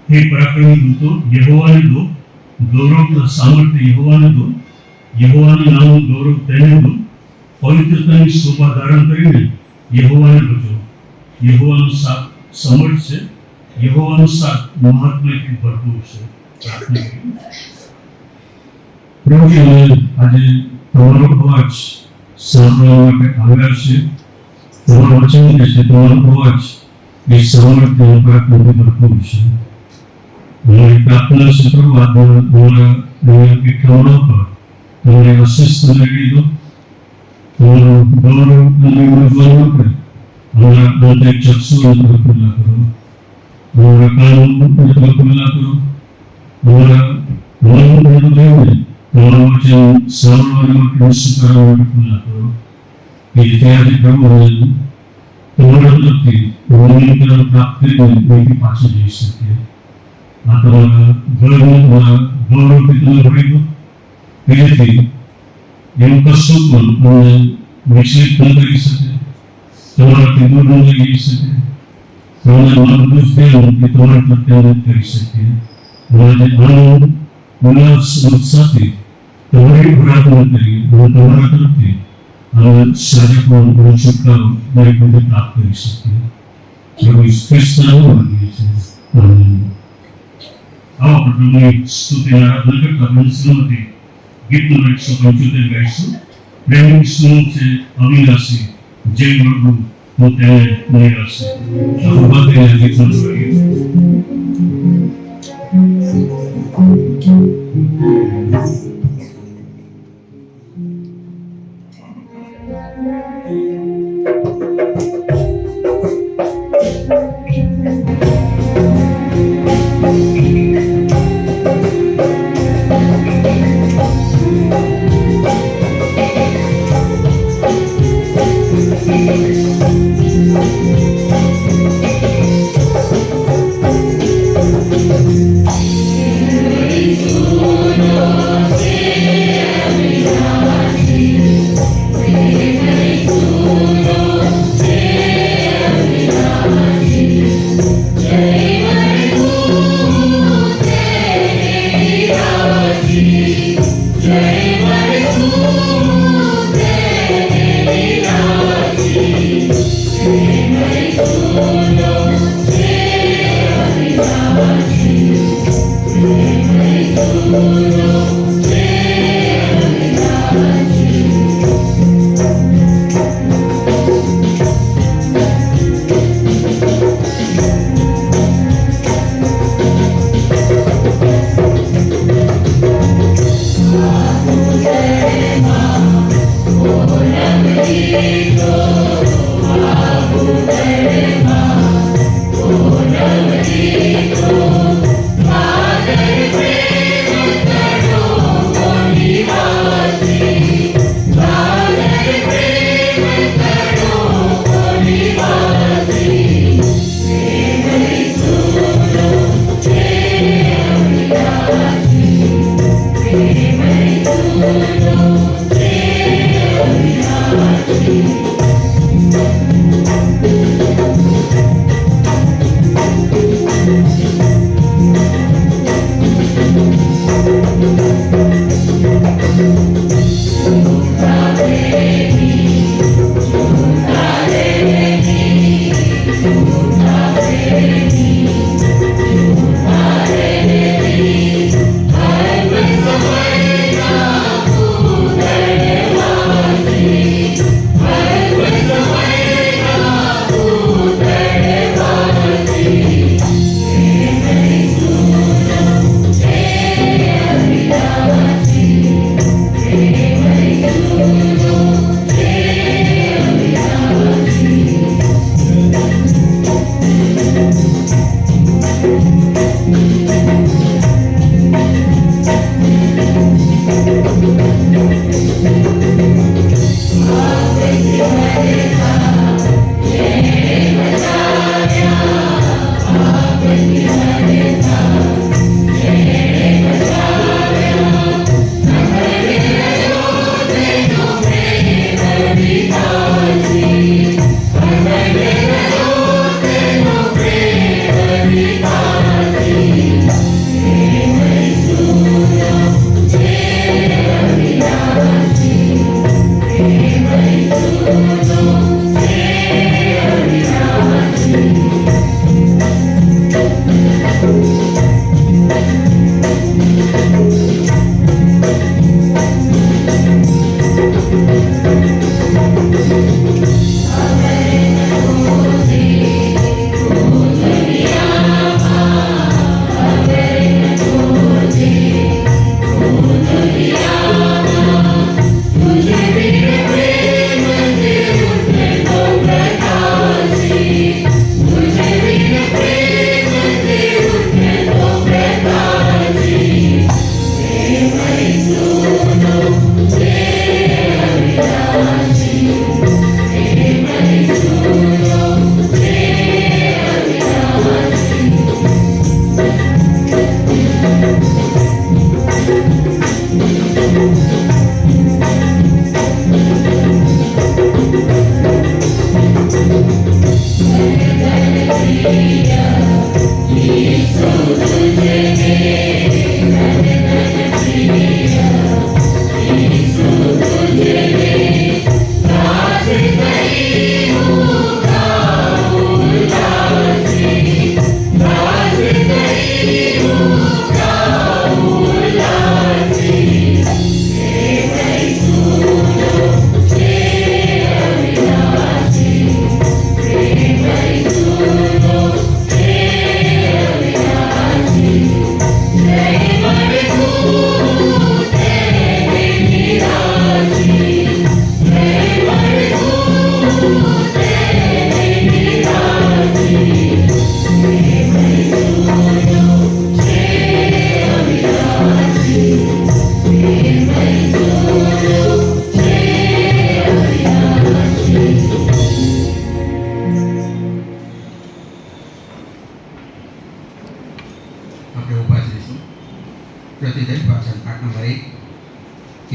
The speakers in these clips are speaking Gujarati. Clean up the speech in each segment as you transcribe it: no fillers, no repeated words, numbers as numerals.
हे पराक्रमी दूतो यहोवाने दो, गौरव का सामर्थ्य यहोवाने दो, यहोवाનું નામ ગૌરવ તેને દો, પવિત્રતાની શોભા ધારણ કરીને યહોવાને ભજો. યહોવાનું સાથ સમર્થ છે, યહોવાનું સાથ મહાત્મ્યથી ભરપૂર છે. પ્રાર્થના કરીએ. પ્રભુજી, અમે આજે તમારો અવાજ સાંભળવા માટે આવ્યા છે. તમારું વચન કે છે તમારો અવાજ એ સામર્થ્ય પરાક્રમથી ભરપૂર છે. हमारी प्रार्थना से प्रभु हमारा के ठहराव पर हमारे आशीष लगी दो, हमारा गौरव में पड़े, हमारा आंतरिक चक्षु खुला करो, हमारा कान खुला करो, हमारा मन हमारा वचन सामने खुला करो. ये त्यागी प्रभु तुम्हारा तरफથી નિમંત્રણ પ્રાપ્ત કરીને પાછું જઈ શકીએ. આ તમારા ગૌરવથી તમે ભરી દો. એથી એવું કશું પણ અમને વિચલિત ન કરી શકે, તમારાથી દૂર ન લઈ જઈ શકે. તમારે મારું દુઃખ થયું કે તમારા પ્રત્યે કરી શકીએ. અમારે આનંદ ઉલ્લાસ સાથે તમારી પ્રાર્થના કરીએ અને તમારા તરફથી અમે સારા પણ છુટકારો દરેક બધે પ્રાપ્ત કરી શકીએ. પ્રભુ ખ્રિસ્તના નામમાં છે. આમેન. આવો પ્રભુની સ્તુતિ આરાધના કરતા પંચમથી ગીત નંબર 175 ગાઈશું. પ્રેમની સ્તુતિ છે અવિનાશી, જય પ્રભુ હું તેને નિરાશી. આપણે બધા ગીત ગાઈએ.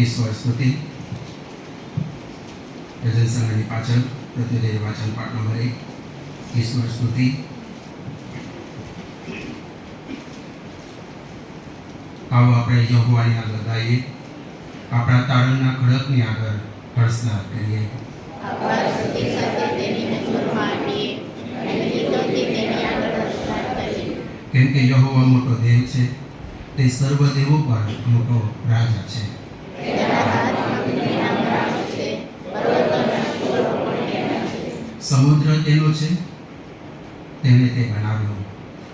ઈશ્વર સ્તુતિ ભજન સંગ્રહની પાછળ પ્રત્યુદય વાચન પાઠ નંબર 1 ઈશ્વર સ્તુતિ. આવો આપણે યહોવાની આગળ ગાઈએ, આપણા તારણના ખડકની આગળ હર્ષનાદ કરીએ. કેમ કે યહોવા મોટો દેવ છે, તે સર્વ દેવો પર મોટો રાજા છે. સમુદ્ર તેનો છે, તેને તે બનાવ્યો,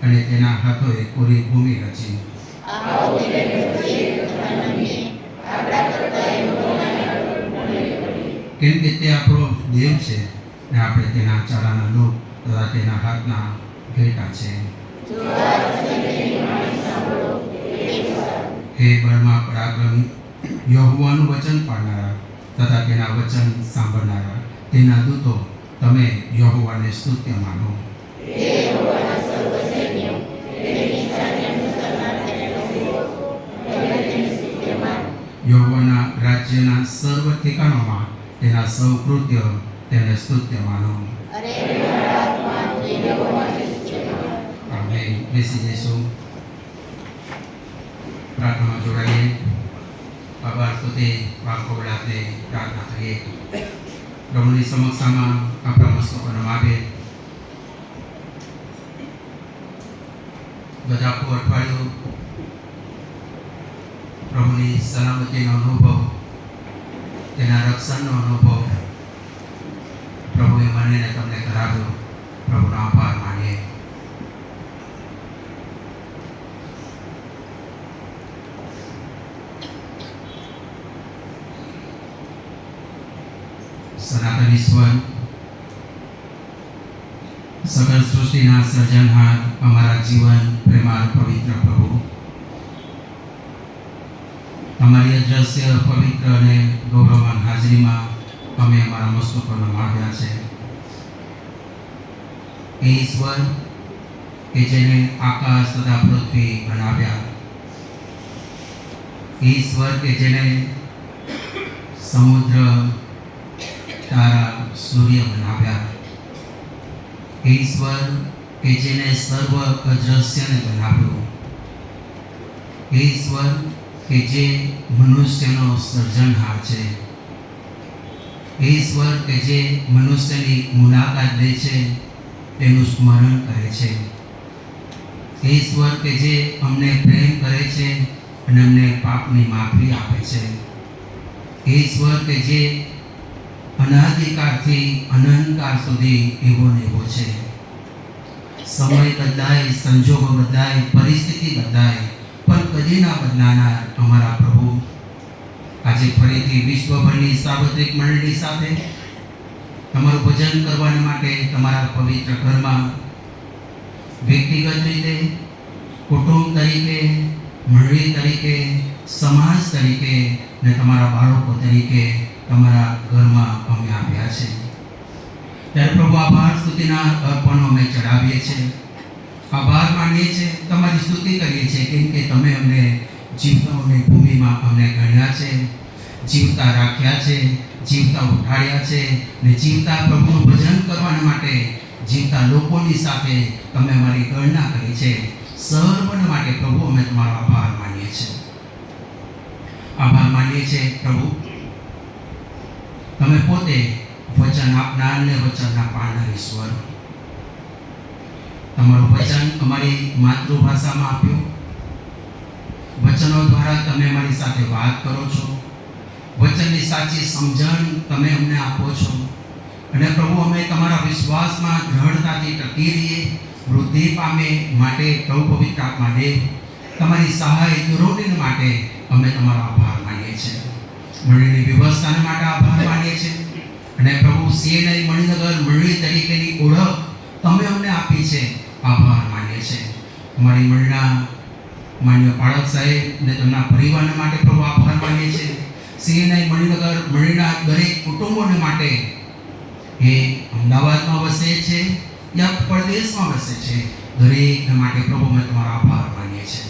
અને તેના હાથોએ પૂરી ભૂમિ રચી. કેમ કે તે આપણો દેવ છે, ને આપણે તેના ચાલાના લોક તથા તેના હાથના ઘેટા છે. હે બળમાં પરાક્રમી, યહોવાનું વચન પાડનારા તથા તેના વચન સાંભળનારા તેના દૂતો, તમે યહોવાને સ્તુત્ય માનો. યહોવાના રાજ્યના સર્વ ઠેકાણામાં તેના સૌ કૃત્ય તેને સ્તુત્ય માનો. આમેન. બેસી જઈશું, પ્રાર્થનામાં જોડાઈએ. આભાર સ્તુતિ વાકો વડાતે પ્રાર્થના કરીએ. પ્રભુની સમક્ષામાં આપણા મસ્તકો નમાવે. ગજાપુર અઠવાડિયું પ્રભુની સલામતીનો અનુભવ, તેના રક્ષણનો અનુભવ પ્રભુએ મને ને તમને કરાવ્યો. પ્રભુનો આભાર માનીએ. સનાતન ઈશ્વર, સકળ સૃષ્ટિના સર્જનહાર, અમારા જીવન પ્રેમાળ પવિત્ર પ્રભુ, અમારી અદ્રશ્ય પવિત્ર અને ગૌરવવાન હાજરીમાં અમે અમારા મસ્તકોને માવ્યા છે. એ ઈશ્વર કે જેને આકાશ તથા પૃથ્વી બનાવ્યા, એ ઈશ્વર કે જેને સમુદ્ર, તારા, સૂર્ય બનાવ્યા, એ ઈશ્વર કે જેને સર્વ અદ્રશ્યને બનાવ્યું, એ ઈશ્વર કે જે મનુષ્યનો સર્જનહાર છે, એ ઈશ્વર કે જે મનુષ્યની મુલાકાત લે છે તેનું સ્મરણ કરે છે, એ ઈશ્વર કે જે અમને પ્રેમ કરે છે અને અમને પાપની માફી આપે છે, એ ઈશ્વર કે જે અનાદિકાળથી અનંતકાળ સુધી એવો ને એવો છે. સમય બદલાય, સંજોગો બદલાય, પરિસ્થિતિ બદલાય, પણ કદી ના બદલાનાર અમારા પ્રભુ આજે ફરીથી વિશ્વભરની સાર્વત્રિક મંડળી સાથે તમારું ભજન કરવા માટે તમારા પવિત્ર ઘરમાં વ્યક્તિગત રીતે, કુટુંબ તરીકે, મંડળી તરીકે, સમાજ તરીકે ને તમારા બાળકો તરીકે તમારા ઘરમાં અમે આવ્યા છે. ત્યારે પ્રભુ આભાર સ્તુતિના અર્પણો અમે ચડાવીએ છીએ, આભાર માનીએ છીએ, તમારી સ્તુતિ કરીએ છીએ, કેમ કે તમે અમને જીવતાઓની ભૂમિમાં અમને ગણ્યા છે, જીવતા રાખ્યા છે, જીવતા ઉઠાડ્યા છે ને જીવતા પ્રભુનું ભજન કરવા માટે જીવતા લોકોની સાથે તમે અમારી ગણના કરી છે. સર્વના માટે પ્રભુ અમે તમારો આભાર માનીએ છીએ. આભાર માનીએ છીએ પ્રભુ, તમે પોતે વચન આપનાર ને વચનના પાળનાર ઈશ્વર. તમારું વચન અમારી માતૃભાષામાં આપ્યું, વચનો દ્વારા તમે અમારી સાથે વાત કરો છો, વચનની સાચી સમજણ તમે અમને આપો છો અને પ્રભુ અમે તમારા વિશ્વાસમાં દ્રઢતાથી ટકી રહીએ, વૃદ્ધિ પામે માટે પ્રભુ પવિત્ર આત્મા દેવ તમારી સહાય દુરોડીને માટે અમે તમારો આભાર માનીએ છીએ. મંડળીની વ્યવસ્થાને માટે આભાર માનીએ છીએ અને પ્રભુ સીએનઆઈ મણિનગર મંડળી તરીકેની ઓળખ તમે અમને આપી છે, આભાર માનીએ છીએ. અમારી મંડળના માન્ય પાળક સાહેબ અને તેમના પરિવારને માટે પ્રભુ આભાર માનીએ છીએ. સીએનઆઈ મણિનગર મંડળીના દરેક કુટુંબોને માટે એ અમદાવાદમાં વસે છે યા પરદેશમાં વસે છે, દરેકને માટે પ્રભુ અમે તમારો આભાર માનીએ છીએ.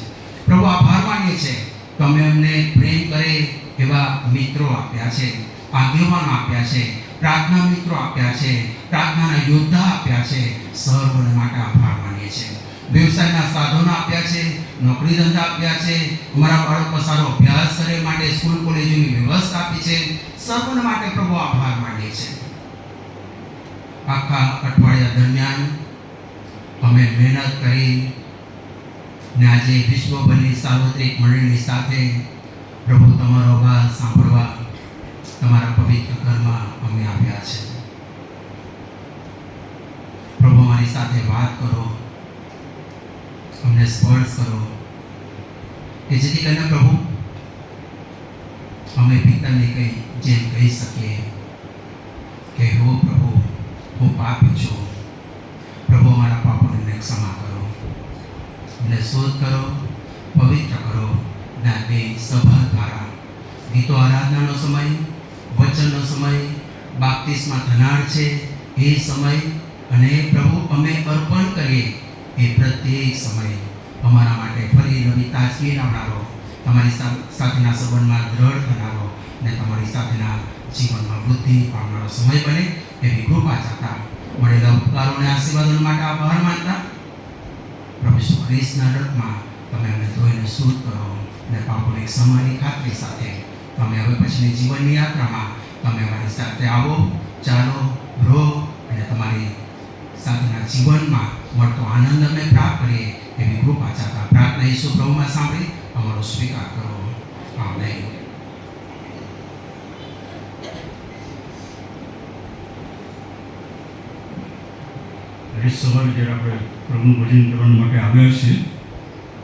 પ્રભુ આભાર માનીએ છીએ, તમે અમને પ્રેમ કરે એવા મિત્રો આપ્યા છે, આગેવાનો આપ્યા છે, પ્રાર્થના મિત્રો આપ્યા છે, પ્રાર્થનાના યોદ્ધા આપ્યા છે. સર્વને માટે આભાર માનીએ છીએ. વ્યવસાયના સાધનો આપ્યા છે, નોકરી ધંધા આપ્યા છે, અમારા બાળકો સારો અભ્યાસ કરે માટે સ્કૂલ કોલેજોની વ્યવસ્થા આપી છે. સર્વને માટે પ્રભુ આભાર માનીએ છીએ. આખા અઠવાડિયા દરમિયાન અમે મહેનત કરી ને આજે વિશ્વભરની સાર્વત્રિક મંડળીની સાથે પ્રભુ તમારો અવાજ સાંભળવા તમારા પવિત્ર ઘરમાં અમે આવ્યા છે. પ્રભુ અમારી સાથે વાત કરો, અમને સ્પર્શ કરો કે જેથી કરીને પ્રભુ અમે પિતાને જેમ કહી શકીએ કે હો પ્રભુ હું પાપી છું, પ્રભુ અમારા પાપોને ક્ષમા કરો, અમને શુદ્ધ કરો, પવિત્ર કરો. જ્ઞાનની સભા દ્વારા ગીતો આરાધનાનો સમય, વચનનો સમય, બાપ્તિસ્મા થનાર છે એ સમય અને પ્રભુ અમે અર્પણ કરીએ એ પ્રત્યેક સમય અમારા માટે ફરી નવી તાજગી લાવનારો, તમારી સાથેના સંબંધમાં દ્રઢ થનારો અને તમારી સાથેના જીવનમાં વૃદ્ધિ પામનારો સમય બને એવી કૃપા ચાહતા મળેલા ઉપકારોને આશીર્વાદો માટે આભાર માનતા પ્રભુ ઈસુ ખ્રિસ્તના રક્તમાં તમે અમને ધોઈને શુદ્ધ કરો અને પાપોની ક્ષમાની ખાતરી સાથે તમે હવે પછીની જીવનની યાત્રામાં તમે અમારી સાથે આવો, ચાલો, રહો અને તમારી સાથેના જીવનમાં મળતો આનંદ અમે પ્રાપ્ત કરીએ એવી કૃપા ચાહતા પ્રાર્થના ઈસુ પ્રભુમાં સાંભળી અમારો સ્વીકાર કરો. આમેન. આજે સવારે જ્યારે આપણે પ્રભુનું ભજન કરવા માટે આવ્યા છીએ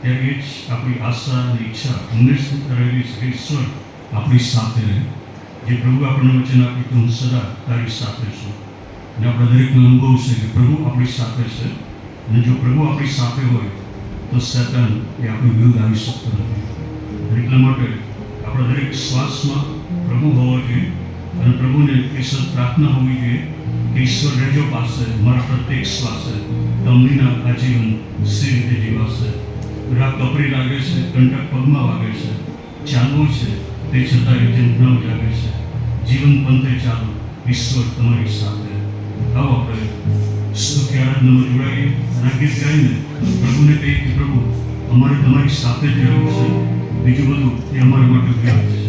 ત્યારે એ જ આપણી આશા અને ઈચ્છા હંમેશા રહેલી છે કે ઈશ્વર આપણી સાથે રહે. જે પ્રભુ આપણને વચન આપ્યું કે હું સદા તારી સાથે છું અને આપણા દરેકનો અનુભવ છે કે પ્રભુ આપણી સાથે છે અને જો પ્રભુ આપણી સાથે હોય તો શૈતાન એ આપણી વિરુદ્ધ આવી શકતો નથી. એટલા માટે આપણા દરેક શ્વાસમાં પ્રભુ હોવો જોઈએ અને પ્રભુને એ સદ પ્રાર્થના હોવી જોઈએ કે ઈશ્વર રહેજો પાસે મારા પ્રત્યેક શ્વાસે, તમનીના આજીવન સી રીતે જીવાશે. રાત કપરી લાગે છે, કંટક પગમાં વાગે છે, ચાલવું છે તે છતાં એ ચિંતનાઓ જાગે છે. જીવન પંથે ચાલો, ઈશ્વર તમારી સાથે. આવો આપણે સ્તુતિ આરાધનામાં જોડાઈએ અને આ ગીત ગાઈને પ્રભુને કહીએ કે પ્રભુ અમારે તમારી સાથે જ રહેવું છે, બીજું બધું એ અમારા માટે વ્યર્થ છે.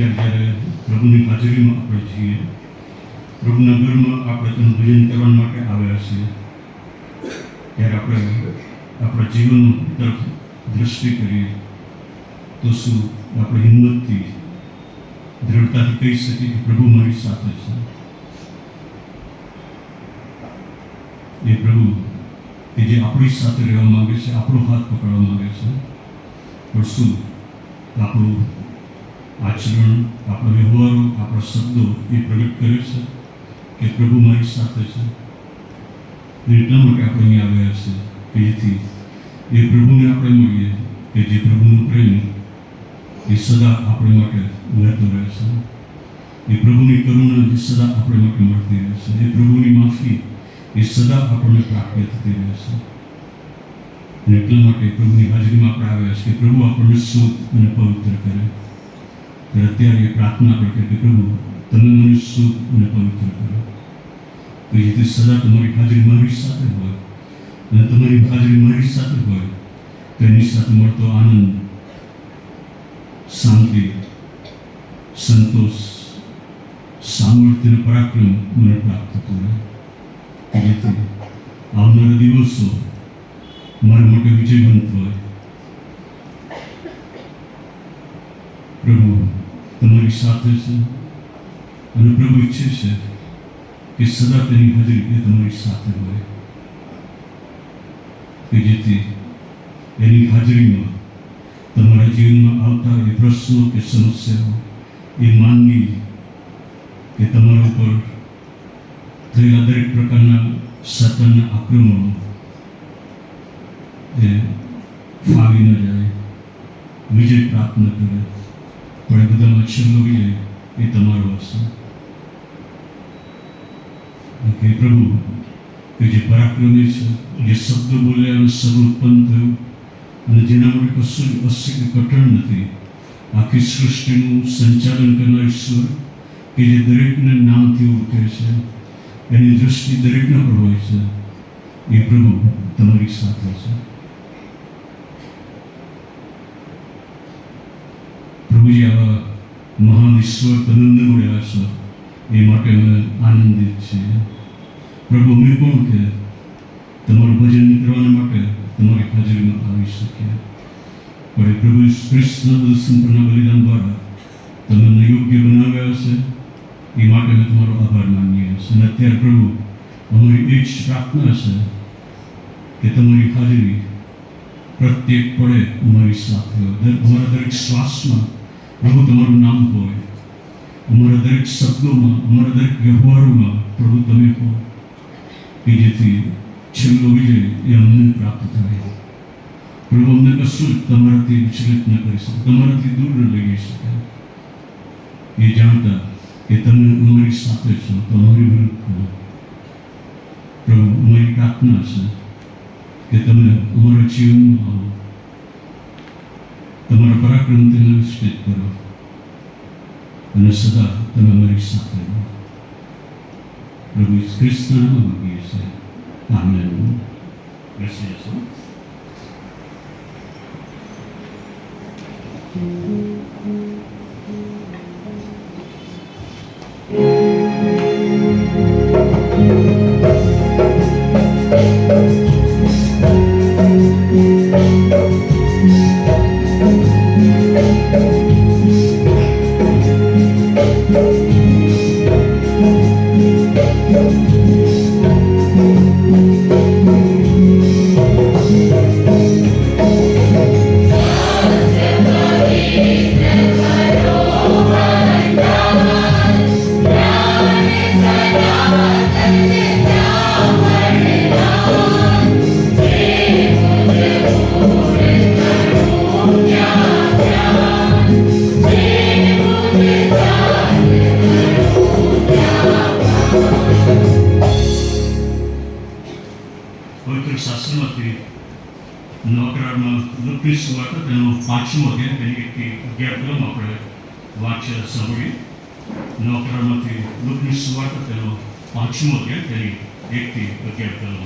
અત્યારે જ્યારે પ્રભુની હાજરીમાં આપણે છીએ, પ્રભુના ઘરમાં આપણે તેનું ભજન કરવા માટે આવ્યા છીએ, ત્યારે આપણે આપણા જીવન તરફ દ્રષ્ટિ કરીએ તો શું આપણે હિંમતથી દ્રઢતાથી કહી શકીએ કે પ્રભુ મારી સાથે છે? એ પ્રભુ કે જે આપણી સાથે રહેવા માંગે છે, આપણો હાથ પકડવા માંગે છે, પણ શું આપણું આચરણ, આપણા વ્યવહારો, આપણા શબ્દો એ પ્રગટ કરે છે કે પ્રભુ મારી સાથે છે? એટલા માટે આપણે અહીં આવ્યા છે કે જેથી એ પ્રભુને આપણે મળીએ કે જે પ્રભુનો પ્રેમ એ સદા આપણે માટે વહેતો રહે છે, એ પ્રભુની કરુણા જે સદા આપણે માટે મળતી રહે છે, એ પ્રભુની માફી એ સદા આપણને પ્રાપ્ય થતી રહે છે. અને એટલા માટે પ્રભુની હાજરીમાં આપણે આવ્યા છે કે પ્રભુ આપણને શુદ્ધ અને પવિત્ર કરે. અત્યારે એ પ્રાર્થના આપણે કે પ્રભુ તમે મને શુદ્ધ અને પવિત્ર કરો, કે જેથી સદા તમારી હાજરી મારી સાથે હોય, અને તમારી હાજરી મારી સાથે હોય તો એની સાથે મળતો આનંદ, શાંતિ, સંતોષ, સામર્થ્ય અને પરાક્રમ મને પ્રાપ્ત થતું રહે, કે જેથી આવનારા દિવસો મારા માટે વિજયવંત હોય. પ્રભુ તમારી સાથે છે અને પ્રભુ ઈચ્છે છે કે સદા તેની હાજરી એ તમારી સાથે હોય, કે જેથી એની હાજરીમાં તમારા જીવનમાં આવતા એ પ્રશ્નો કે સમસ્યાઓ એ માનવી કે તમારા ઉપર થયેલા દરેક પ્રકારના સતનના આક્રમણો એ ફાવી ન જાય, વિજય પ્રાપ્ત ન કરે, પણ એ બધામાં છેલ્લો વિજય એ તમારો હશે. કે પ્રભુ કે જે પરાક્રમી છે, જે શબ્દો બોલ્યા અને સર્વ ઉત્પન્ન થયું અને જેના માટે કશું જ અશક્ય કઠણ નથી, આખી સૃષ્ટિનું સંચાલન કરનાર ઈશ્વર કે જે દરેકને નામથી ઓળખે છે, એની દૃષ્ટિ દરેકના પર હોય છે, એ પ્રભુ તમારી સાથે છે. પ્રભુજી આવા મહાન ઈશ્વર તનંદ મળ્યા છો એ માટે અમે આનંદિત છીએ. પ્રભુ અમે પણ કે તમારું ભજન કરવાના માટે તમારી હાજરીમાં આવી શકીએ, પણ પ્રભુ કૃષ્ણ સંપૂર્ણ બલિદાન દ્વારા તમને યોગ્ય બનાવ્યા છે એ માટે અમે તમારો આભાર માનીએ છીએ. અને અત્યારે પ્રભુ અમારી એ જ પ્રાર્થના છે કે તમારી હાજરી પ્રત્યેક પળે અમારી સાથે હોય, અમારા દરેક શ્વાસમાં પ્રભુ તમારું નામ હોય, અમારા દરેક શબ્દોમાં, અમારા દરેક વ્યવહારોમાં પ્રભુ તમે હો, કે જેથી છેલ્લો વિજય એ અમને પ્રાપ્ત થાય. પ્રભુ અમને કશું જ તમારાથી વિચલિત ન કરી શકે, તમારાથી દૂર ન લઈ શકે, એ જાણતા કે તમે અમારી સાથે છો તો અમારી વિરુદ્ધ કરો. પ્રભુ અમારી પ્રાર્થના છે કે તમે અમારા જીવનમાં આવો, તમારા પરાક્રમથી નિશ્ચિત કરો અને સદા તમે અમારી સાથે રહો. પ્રભુ કૃષ્ણના નામમાં માંગીએ છીએ. આમેન. બેસી જશો. પવિત્ર શાસ્ત્રમાંથી નવકરારમાં લુકની સુવાર્તા તેનો 5મો અધ્યાય તેની 1-11 કલમ આપણે વાંચી સાંભળી. નવકરામાંથી લુકની સુવાર્તા તેનો 5મો અધ્યાય તેની 1-11 કલમ.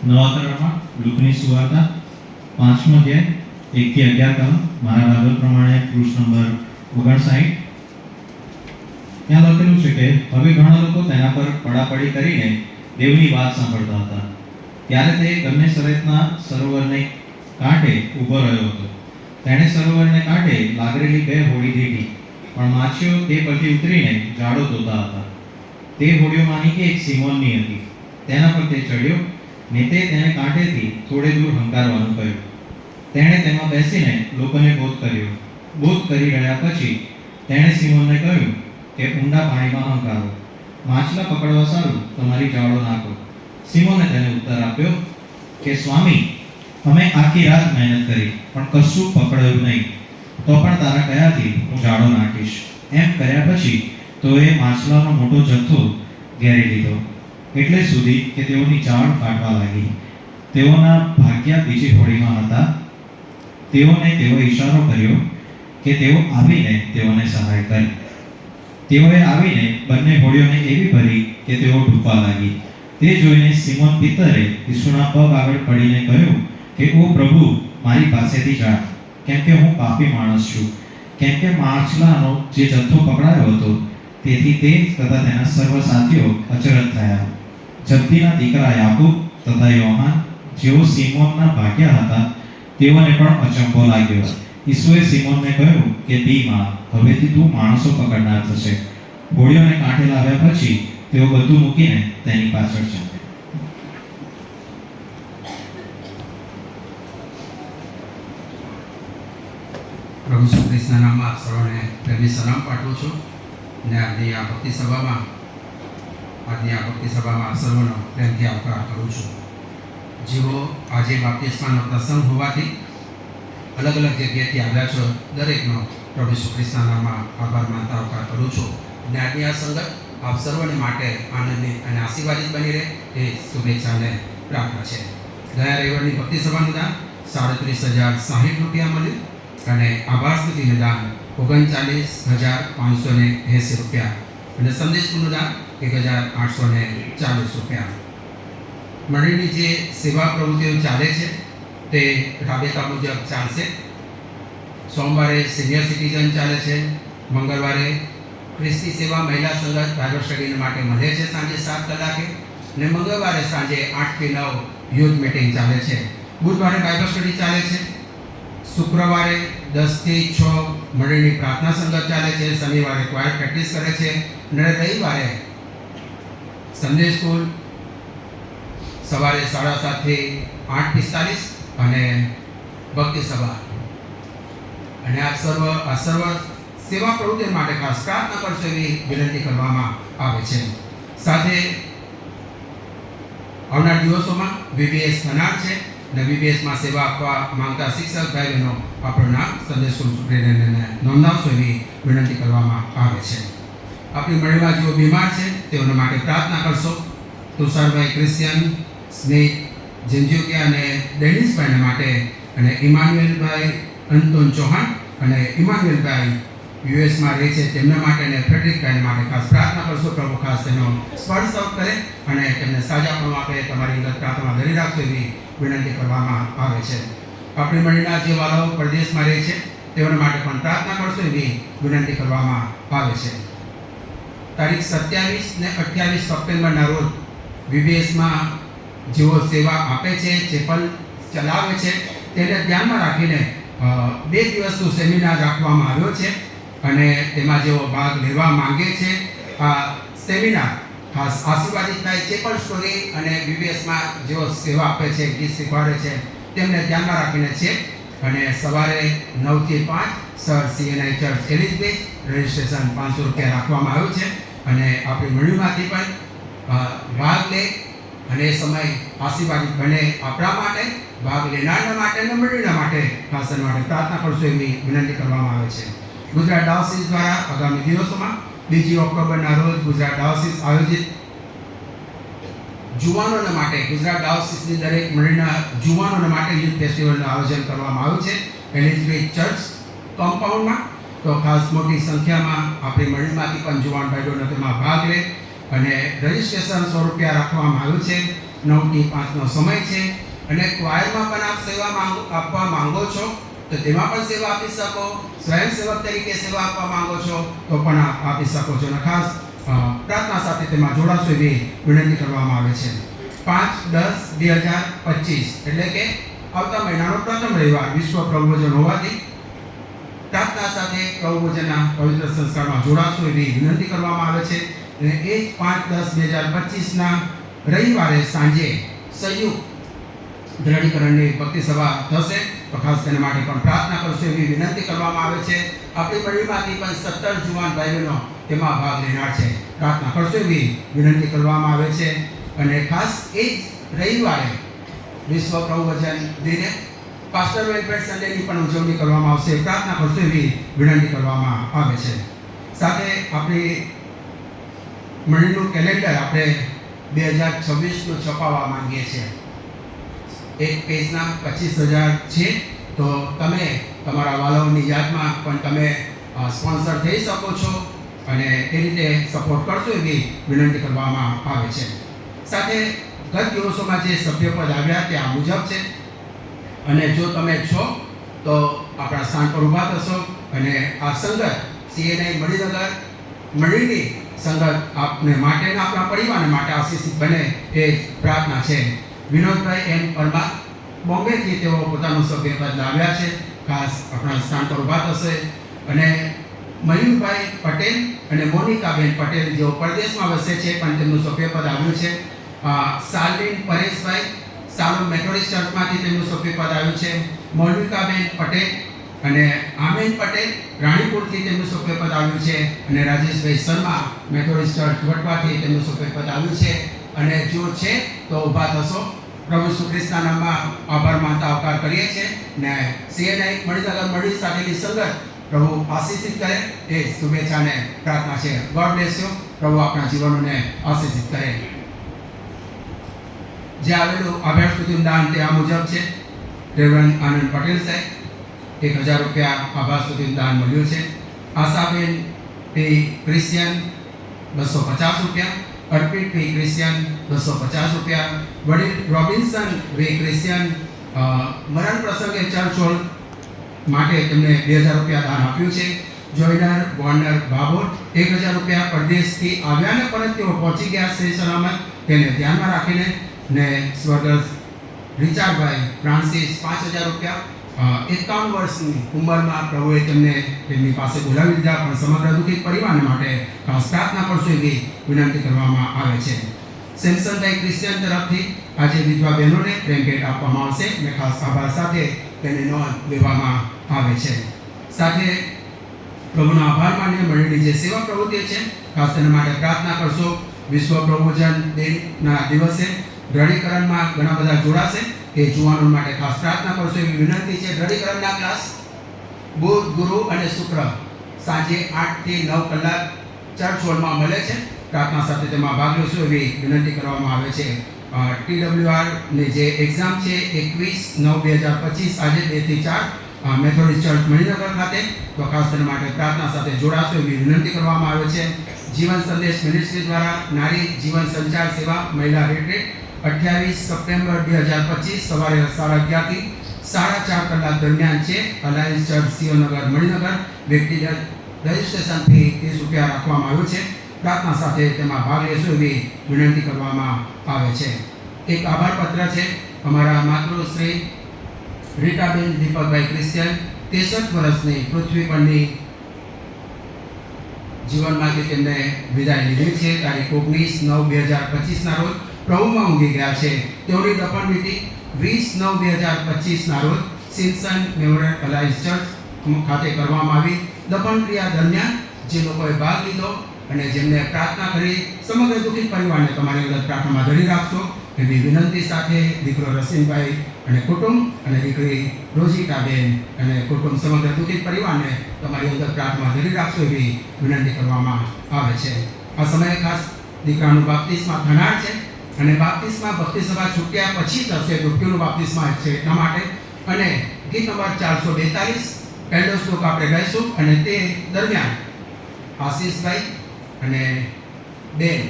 નવા કરારમાં લુકની સુવાર્તા 5મો અધ્યાય 1 થી 11 કલમ, મારા બાઇબલ પ્રમાણે પૃષ્ઠ નંબર 59. ત્યાં લખેલું છે કે હવે ઘણા લોકો તેના પર પડાપડી કરીને દેવની વાત સાંભળતા હતા. ત્યારે તે ગન્નેસરેતના સરોવરને કાંઠે ઊભો રહ્યો હતો. તેણે સરોવરને કાંઠે લાગેલી 2 હોડી દીધી, પણ માછીઓ તે પરથી ઉતરીને જાડો ધોતા હતા. તે હોડીઓમાંની એક સિમોનની હતી. તેના પર તે ચડ્યો ને તેને કાંઠેથી થોડે દૂર હંકારવાનું કહ્યું. તેણે તેમાં બેસીને લોકોને બોધ કર્યો. બોધ કરી રહ્યા પછી તેણે સિમોનને કહ્યું કે ઊંડા પાણીમાં હંકારો, માછલા પકડવા સારું તમારી જાળો નાખો. સિમોને તેને ઉત્તર આપ્યો કે સ્વામી, અમે આખી રાત મહેનત કરી પણ કશું પકડાયું નહીં, તો પણ તારા કયાથી હું જાળો નાખીશ. એમ કર્યા પછી તો એ માછલાનો મોટો જથ્થો ઘેરી લીધો, એટલે સુધી કે તેઓની જાળ ફાટવા લાગી. તેઓના ભાગ્યા બીજી હોડીમાં હતા. તેઓએ ઈશારો કર્યો કે તેઓ આવીને તેઓને સહાય કરે. તેઓએ આવીને બંને હોડીઓને એવી ભરી કે તેઓ ડૂબવા લાગી. તે જોઈને સિમોન પિત્તરે ઈસુના પગ આગળ પડીને કહ્યું કે ઓ પ્રભુ, મારી પાસેથી જા, કેમ કે હું પાપી માણસ છું. કેમ કે માછલાનો જે જથ્થો પકડાયો હતો તેથી તે તથા તેના સર્વ સાથીઓ અચરજ થયા. જબ્દીના દીકરા યાકૂબ તથા યોહાન, જેઓ સિમોનના ભાગ્યા હતા, તેઓને પણ અચંભો લાગ્યો. ઈસુએ સિમોનને કહ્યું કે બીમા, હવેથી તું માણસો પકડનાર થશે. હોડીઓને કાંઠે લાવ્યા પછી તેઓ બધું મૂકીને તેની પાછળ ચાલ્યા. પ્રભુ શ્રી કૃષ્ણના નામમાં આપ સર્વને પ્રેમની સલામ પાઠવું છું. અને આજની આ ભક્તિ સભામાં આપ સર્વનો પ્રેમથી આવકાર કરું છું. જેઓ આજે બાપ્તિસ્માનો પ્રસંગ હોવાથી અલગ અલગ જગ્યાએથી આવ્યા છો, દરેકનો પ્રભુ શ્રી કૃષ્ણના નામમાં આભાર માનતા આવકાર કરું છું. અને આજની આ સંગત આપ સર્વને માટે આનંદિત અને આશીર્વાદિત બની રહે એ શુભેચ્છાને પ્રાર્થના છે. ગયા રવિવારની ભક્તિ સભાનું દાન 37,060 રૂપિયા મળ્યું અને આભાર સ્તુતિનું દાન 39,580 રૂપિયા અને સંદેશનું દાન 1,840 રૂપિયા. મંડળીની જે સેવા પ્રવૃત્તિઓ ચાલે છે તે રાબેતા મુજબ ચાલશે. સોમવારે સિનિયર સિટીઝન ચાલે છે, મંગળવારે ખ્રિસ્તી સેવા મહિલા સંગત બાઇબલ સ્ટડી માટે મળે છે સાંજે 7 કલાકે, અને મંગળવારે સાંજે 8 થી 9 યુથ મીટિંગ ચાલે છે. બુધવારે બાઇબલ સ્ટડી ચાલે છે. શુક્રવારે 10 થી 6 મંડળીની પ્રાર્થના સંગત ચાલે છે. શનિવારે ક્વાયર પ્રેક્ટિસ કરે છે અને રવિવારે સન્ડે સ્કૂલ સવારે 7:30 થી 8:45 અને ભક્તિ સભા. અને આ સર્વ સેવા પ્રવૃત્તિ માટે ખાસ પ્રાર્થના કરશો એવી વિનંતી કરવામાં આવે છે. સાથે આવનાર દિવસોમાં VBS થનાર છે અને VBSમાં સેવા આપવા માંગતા શિક્ષક ભાઈ બહેનો આપણું નામ સંદેશ સ્કૂલ સુપ્રિન્ટેન્ડન્ટને નોંધાવશો એવી વિનંતી કરવામાં આવે છે. આપણી મંડળીમાં જેઓ બીમાર છે તેઓના માટે પ્રાર્થના કરશો. તુષારભાઈ ક્રિશ્ચિયન, સ્મિત જિંજુકિયા અને ડેનિસભાઈને માટે, અને ઇમાન્યુએલભાઈ અંતોન ચૌહાણ અને ઇમાન્યુએલભાઈ યુએસમાં રહે છે તેમના માટે અને ફ્રેડરિકભાઈ માટે ખાસ પ્રાર્થના કરશો. પ્રભુ ખાસ તેનો સ્પર્શ કરે અને તેમને સાજાપણું આપે. તમારી અંદર પ્રાર્થના ધરી રાખશો એવી વિનંતી કરવામાં આવે છે. આપણી મંડળીના જે વાલાઓ પરદેશમાં રહે છે તેઓના માટે પણ પ્રાર્થના કરશો એવી વિનંતી કરવામાં આવે છે. તારીખ 27 ને 28 સપ્ટેમ્બરના રોજ VBSમાં જેઓ સેવા આપે છે, ચેપલ ચલાવે છે, તેને ધ્યાનમાં રાખીને 2 દિવસનું સેમિનાર રાખવામાં આવ્યો છે અને તેમાં જેઓ ભાગ લેવા માંગે છે આ સેમિનાર ખાસ આશીર્વાદિત થાય. ચેપલ સ્ટોરી અને VBSમાં જેઓ સેવા આપે છે, ગીત શીખવાડે છે, તેમને ધ્યાનમાં રાખીને છે. અને સવારે 9 થી 5 સર CNI ચર્ચ એલિઝબેથ, રજિસ્ટ્રેશન 500 રૂપિયા રાખવામાં આવ્યું છે. અને આપણી મંડળીમાંથી પણ ભાગ લે અને એ સમય આશીર્વાદિત બને આપણા માટે, ભાગ લેનારના માટે અને મંડળીના માટે ખાસ માટે પ્રાર્થના કરશો એવી વિનંતી કરવામાં આવે છે. ગુજરાત ડાયોસીસ દ્વારા આગામી દિવસોમાં 2 ઓક્ટોબરના રોજ ગુજરાત ડાયોસીસ આયોજિત જુવાનોના માટે, ગુજરાત ડાયોસીસની દરેક મંડળીના જુવાનોના માટે યુથ ફેસ્ટિવલનું આયોજન કરવામાં આવ્યું છે એલિઝબેથ ચર્ચ કમ્પાઉન્ડમાં. તો ખાસ મોટી સંખ્યામાં આપણી મંડળીમાંથી પણ જુવાન ભાઈઓને તેમાં ભાગ લે અને રજિસ્ટ્રેશન 100 રૂપિયા રાખવામાં આવ્યું છે. 9 થી 5નો સમય છે. અને ક્વાયરમાં પણ આપ સેવા આપવા માંગો છો તો તેમાં પણ સેવા આપી શકો. સ્વયંસેવક તરીકે સેવા આપવા માંગો છો તો પણ આપ આપી શકો છો. અને ખાસ પ્રાર્થના સાથે તેમાં જોડાશો એવી વિનંતી કરવામાં આવે છે. 5/10/2025 એટલે કે આવતા મહિનાનો પ્રથમ રવિવાર વિશ્વ પ્રભુભોજન હોવાથી પ્રાર્થના સાથે પ્રભુભોજનના પવિત્ર સંસ્કારમાં જોડાશો એવી વિનંતી કરવામાં આવે છે. અને એ જ 5/10/2025ના રવિવારે સાંજે સંયુક્ત દ્રઢીકરણની ભક્તિ સભા થશે. તો ખાસ તેના માટે પણ પ્રાર્થના કરશો એવી વિનંતી કરવામાં આવે છે. આપણી મંડળીમાંથી પણ 17 જુવાન ભાઈ બહેનો તેમાં ભાગ લેનાર છે. પ્રાર્થના કરશો એવી વિનંતી કરવામાં આવે છે. અને ખાસ એ જ રવિવારે વિશ્વ પ્રભુભોજન દિને પાસ્ટર વેલફેર સન્ડેની પણ ઉજવણી કરવામાં આવશે. પ્રાર્થના કરશો એવી વિનંતી કરવામાં આવે છે. સાથે આપણી મંડળીનું કેલેન્ડર આપણે 2026નું છપાવવા માંગીએ છીએ. એક પેજના 25,000 છે. તો તમે તમારા વાલાઓની યાદમાં પણ તમે સ્પોન્સર થઈ શકો છો અને એ રીતે સપોર્ટ કરશો એવી વિનંતી કરવામાં આવે છે. સાથે ગત દિવસોમાં જે સભ્યપદ આવ્યા તે આ મુજબ છે. અને જો તમે છો તો આપણા સ્થાન પર ઊભા થશો અને આ સંગત CNI મણિનગર મંડળીની સંગત આપને માટે અને આપણા પરિવારને માટે આશીષિત બને એ પ્રાર્થના છે. વિનોદભાઈ એમ પરમાર બોમ્બેથી તેઓ પોતાનું સભ્યપદ લાવ્યા છે. ખાસ આપણા સ્થાન પર ઊભા થશે. અને મયુરભાઈ પટેલ અને મોનિકાબેન પટેલ જેઓ પરદેશમાં વસે છે પણ તેમનું સભ્યપદ આવ્યું છે. સાલવીન પરેશભાઈ સાલોન મેથોડિસ્ટ ચર્ચમાંથી તેમનું સભ્યપદ આવ્યું છે. મોનિકાબેન પટેલ અને આમેન પટેલ રાણીપુરથી તેમનું સભ્યપદ આવ્યું છે. અને રાજેશભાઈ શર્મા મેથોડિસ્ટ ચર્ચ વટવાથી તેમનું સભ્યપદ આવ્યું છે. અને જો છે તો ઊભા થશો. પ્રભુ ઈસુ ખ્રિસ્તના નામમાં આભાર માનતા આવકાર કરીએ છીએ. ને CNI મણિનગર મંડળી સાથેની સંગત પ્રભુ આશીષિત કરે એ શુભેચ્છાને પ્રાર્થના છે. God bless you. પ્રભુ આપણા જીવનોને આશીષિત કરે. જે આવેલું આભાર સ્તુતિનું દાન તે આ મુજબ છે. રેવરન્ડ આનંદ પટેલ સાહેબ 1,000 રૂપિયા આભાર સ્તુતિનું દાન મળ્યું છે. આશાબેન પી ક્રિશ્ચિયન 250 રૂપિયા. અર્પિત પી ક્રિશ્ચિયન 250 રૂપિયા. વડીલ રોબિન્સન વી ક્રિશ્ચિયન મરણ પ્રસંગે ચર્ચ હોલ માટે તેમને 2,000 રૂપિયા દાન આપ્યું છે. જોઈનર વોર્નર બાબોર 1,000 રૂપિયા. પરદેશથી આવ્યા ને પરત તેઓ પહોંચી ગયા સહી સલામત તેને ધ્યાનમાં રાખીને. ને સ્વર્ગસ્થ રિચાર્ડભાઈ ફ્રાન્સિસ 5,000 રૂપિયા. 51 વર્ષની ઉંમરમાં પ્રભુએ તેમને તેમની પાસે બોલાવી દીધા. પણ સમગ્ર દુઃખી પરિવાર માટે ખાસ પ્રાર્થના કરશો એવી વિનંતી કરવામાં આવે છે. સેમસનભાઈ ક્રિશ્ચિયન તરફથી આજે વિધવા બહેનોને પ્રેમ ભેટ આપવામાં આવશે અને ખાસ આભાર સાથે તેની નોંધ લેવામાં આવે છે. સાથે પ્રભુનો આભાર માનીને મળેલી જે સેવા પ્રવૃત્તિ છે ખાસ તેના માટે પ્રાર્થના કરશો. વિશ્વ પ્રભુભોજન દિનના દિવસે દ્રઢીકરણમાં ઘણા બધા જોડાશે. એ જુવાનો માટે ખાસ પ્રાર્થના કરશો એવી વિનંતી છે. દ્રઢીકરણના ક્લાસ બુધ, ગુરુ અને શુક્ર સાંજે 8 થી 9 કલાક ચર્ચ હોલમાં મળે છે. પ્રાર્થના સાથે તેમાં ભાગ લેશો એવી વિનંતી કરવામાં આવે છે. TWR ની જે એક્ઝામ છે 21/9/2025 આજે 2 થી 4 મેથોડિસ્ટ ચર્ચ મણિનગર ખાતે. તો ખાસ તેના માટે પ્રાર્થના સાથે જોડાશો એવી વિનંતી કરવામાં આવે છે. જીવન સંદેશ મિનિસ્ટ્રી દ્વારા નારી જીવન સંચાર સેવા મહિલા રિટ્રીટ 28 સપ્ટેમ્બર 2025 સવારે 11:30 થી 4:30 કલાક દરમિયાન છે. Alliance church Singhnagar Maninagar. વ્યક્તિગત રજિસ્ટ્રેશન ફી 30 રૂપિયા રાખવામાં આવ્યું છે. પ્રાર્થના સાથે તેમાં ભાગ લેશો એવી વિનંતી કરવામાં આવે છે. એક આભાર પત્ર છે અમારા માતૃશ્રી રીટાબેન દીપકભાઈ ક્રિશ્ચિયન 63 વર્ષની પૃથ્વી પરની જીવનમાંથી તેમને વિદાય લીધી છે. તારીખ 19/9/2025 રોજ પ્રભુમાં ઊંઘી ગયા છે. તેઓની દફન વિધિ 20/9/2025 રોજ સિમ્પસન મેમોરિયલ અલાયન્સ ચર્ચ ખાતે કરવામાં આવી. દફન ક્રિયા દરમિયાન જે લોકોએ ભાગ લીધો અને જેમને પ્રાર્થના કરી સમગ્ર દુઃખી પરિવારને તમારી અંદર પ્રાર્થનામાં ધરી રાખશો એવી વિનંતી સાથે દીકરો રસીનભાઈ અને કુટુંબ અને દીકરી રોજિતાબેન અને કુટુંબ સમગ્ર દુઃખી પરિવારને તમારી અંદર પ્રાર્થનામાં ધરી રાખશો એવી વિનંતી કરવામાં આવે છે. આ સમયે ખાસ દીકરાનું બાપ્તિસ્મા થનાર છે અને બાપ્તિસ્મા ભક્તિ સભા છૂટ્યા પછી થશે. ડૂબકીનું બાપ્તિસ્મા છે એટલા માટે. અને ગીત નંબર 442 પહેલો શ્લોક આપણે ગાઈશું અને તે દરમિયાન આશીષભાઈ અને બેન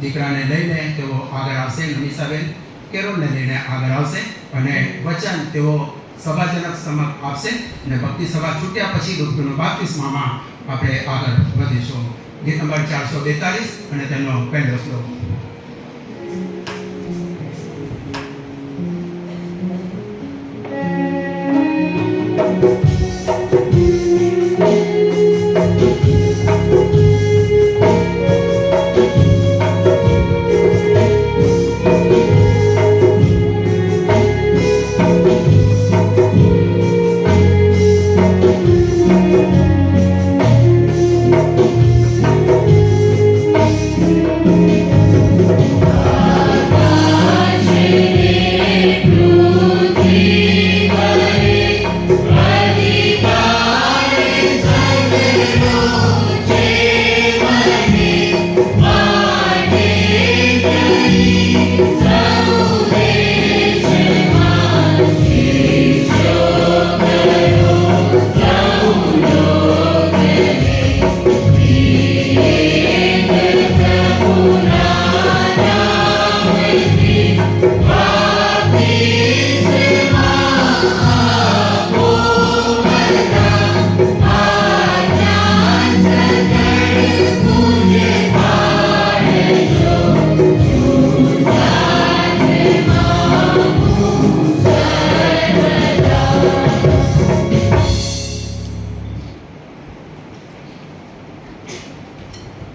દીકરાને લઈને તેઓ આગળ આવશે. નમિસાબેન કેરોલને લઈને આગળ આવશે અને વચન તેઓ સભાજનક સમક્ષ આપશે અને ભક્તિ સભા છૂટ્યા પછી ડૂબકીનું બાપ્તિસ્મામાં આપણે આગળ વધીશું. ગીત નંબર 442 અને તેનો પહેલો શ્લોક.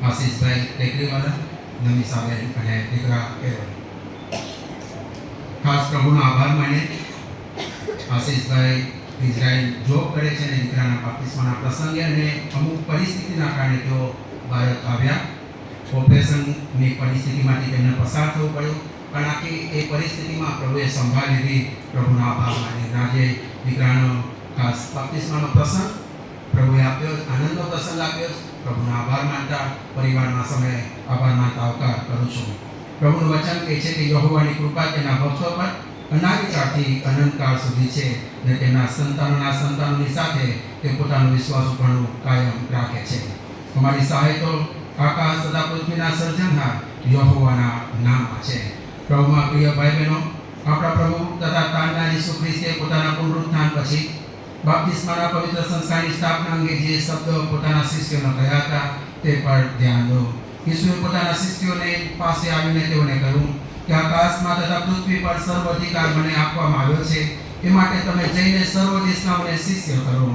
આશીષભાઈ ટેકરીવાલા, નમિસાબેન અને દીકરા કેરોલ. ખાસ પ્રભુનો આભાર માને. આશીષભાઈ ઇઝરાયલ જોબ કરે છે અને દીકરાના બાપ્તિસ્માના પ્રસંગે અને અમુક પરિસ્થિતિના કારણે તેઓ ભારત આવ્યા. ઓપરેશનની પરિસ્થિતિમાંથી તેમને પસાર થવું પડ્યું, પણ આખી એ પરિસ્થિતિમાં પ્રભુએ સંભાળી લીધી. પ્રભુનો આભાર માને. આજે દીકરાનો ખાસ બાપ્તિસ્માનો પ્રસંગ પ્રભુએ આપ્યો, આનંદનો પ્રસંગ આપ્યો. પ્રભુનો આભાર માનતા પરિવારના સમયે આભાર માનતા આવકાર કરું છું. પ્રભુનું વચન કહે છે કે યહોવાની કૃપા તેના ભક્તો પર અનાદિકાળથી અનંતકાળ સુધી છે અને તેમના સંતાનોના સંતાનોની સાથે તે પોતાનો વિશ્વાસ ઉપરનું કાયમ રાખે છે. અમારી સહાય તો આકાશ તથા પૃથ્વીના સર્જનહાર યહોવાના નામમાં છે. પ્રભુમાં પ્રિય ભાઈ બહેનો, આપણા પ્રભુ તથા તારનાર ઈસુ ખ્રિસ્તે પોતાના પુનરુત્થાન પછી બાપ્તિસ્માના પવિત્ર સંસ્થાની સ્થાપના અંગે જે શબ્દો પોતાના શિષ્યોને કહ્યા હતા તે પર ધ્યાન દો. ઈસુએ પોતાના શિષ્યોને પાસે આવીને તેઓને કહ્યું કે આકાશમાં તથા પૃથ્વી પર સર્વ અધિકાર મને આપવામાં આવ્યો છે, એ માટે તમે જઈને સર્વ દેશનાઓને શિષ્ય કરો.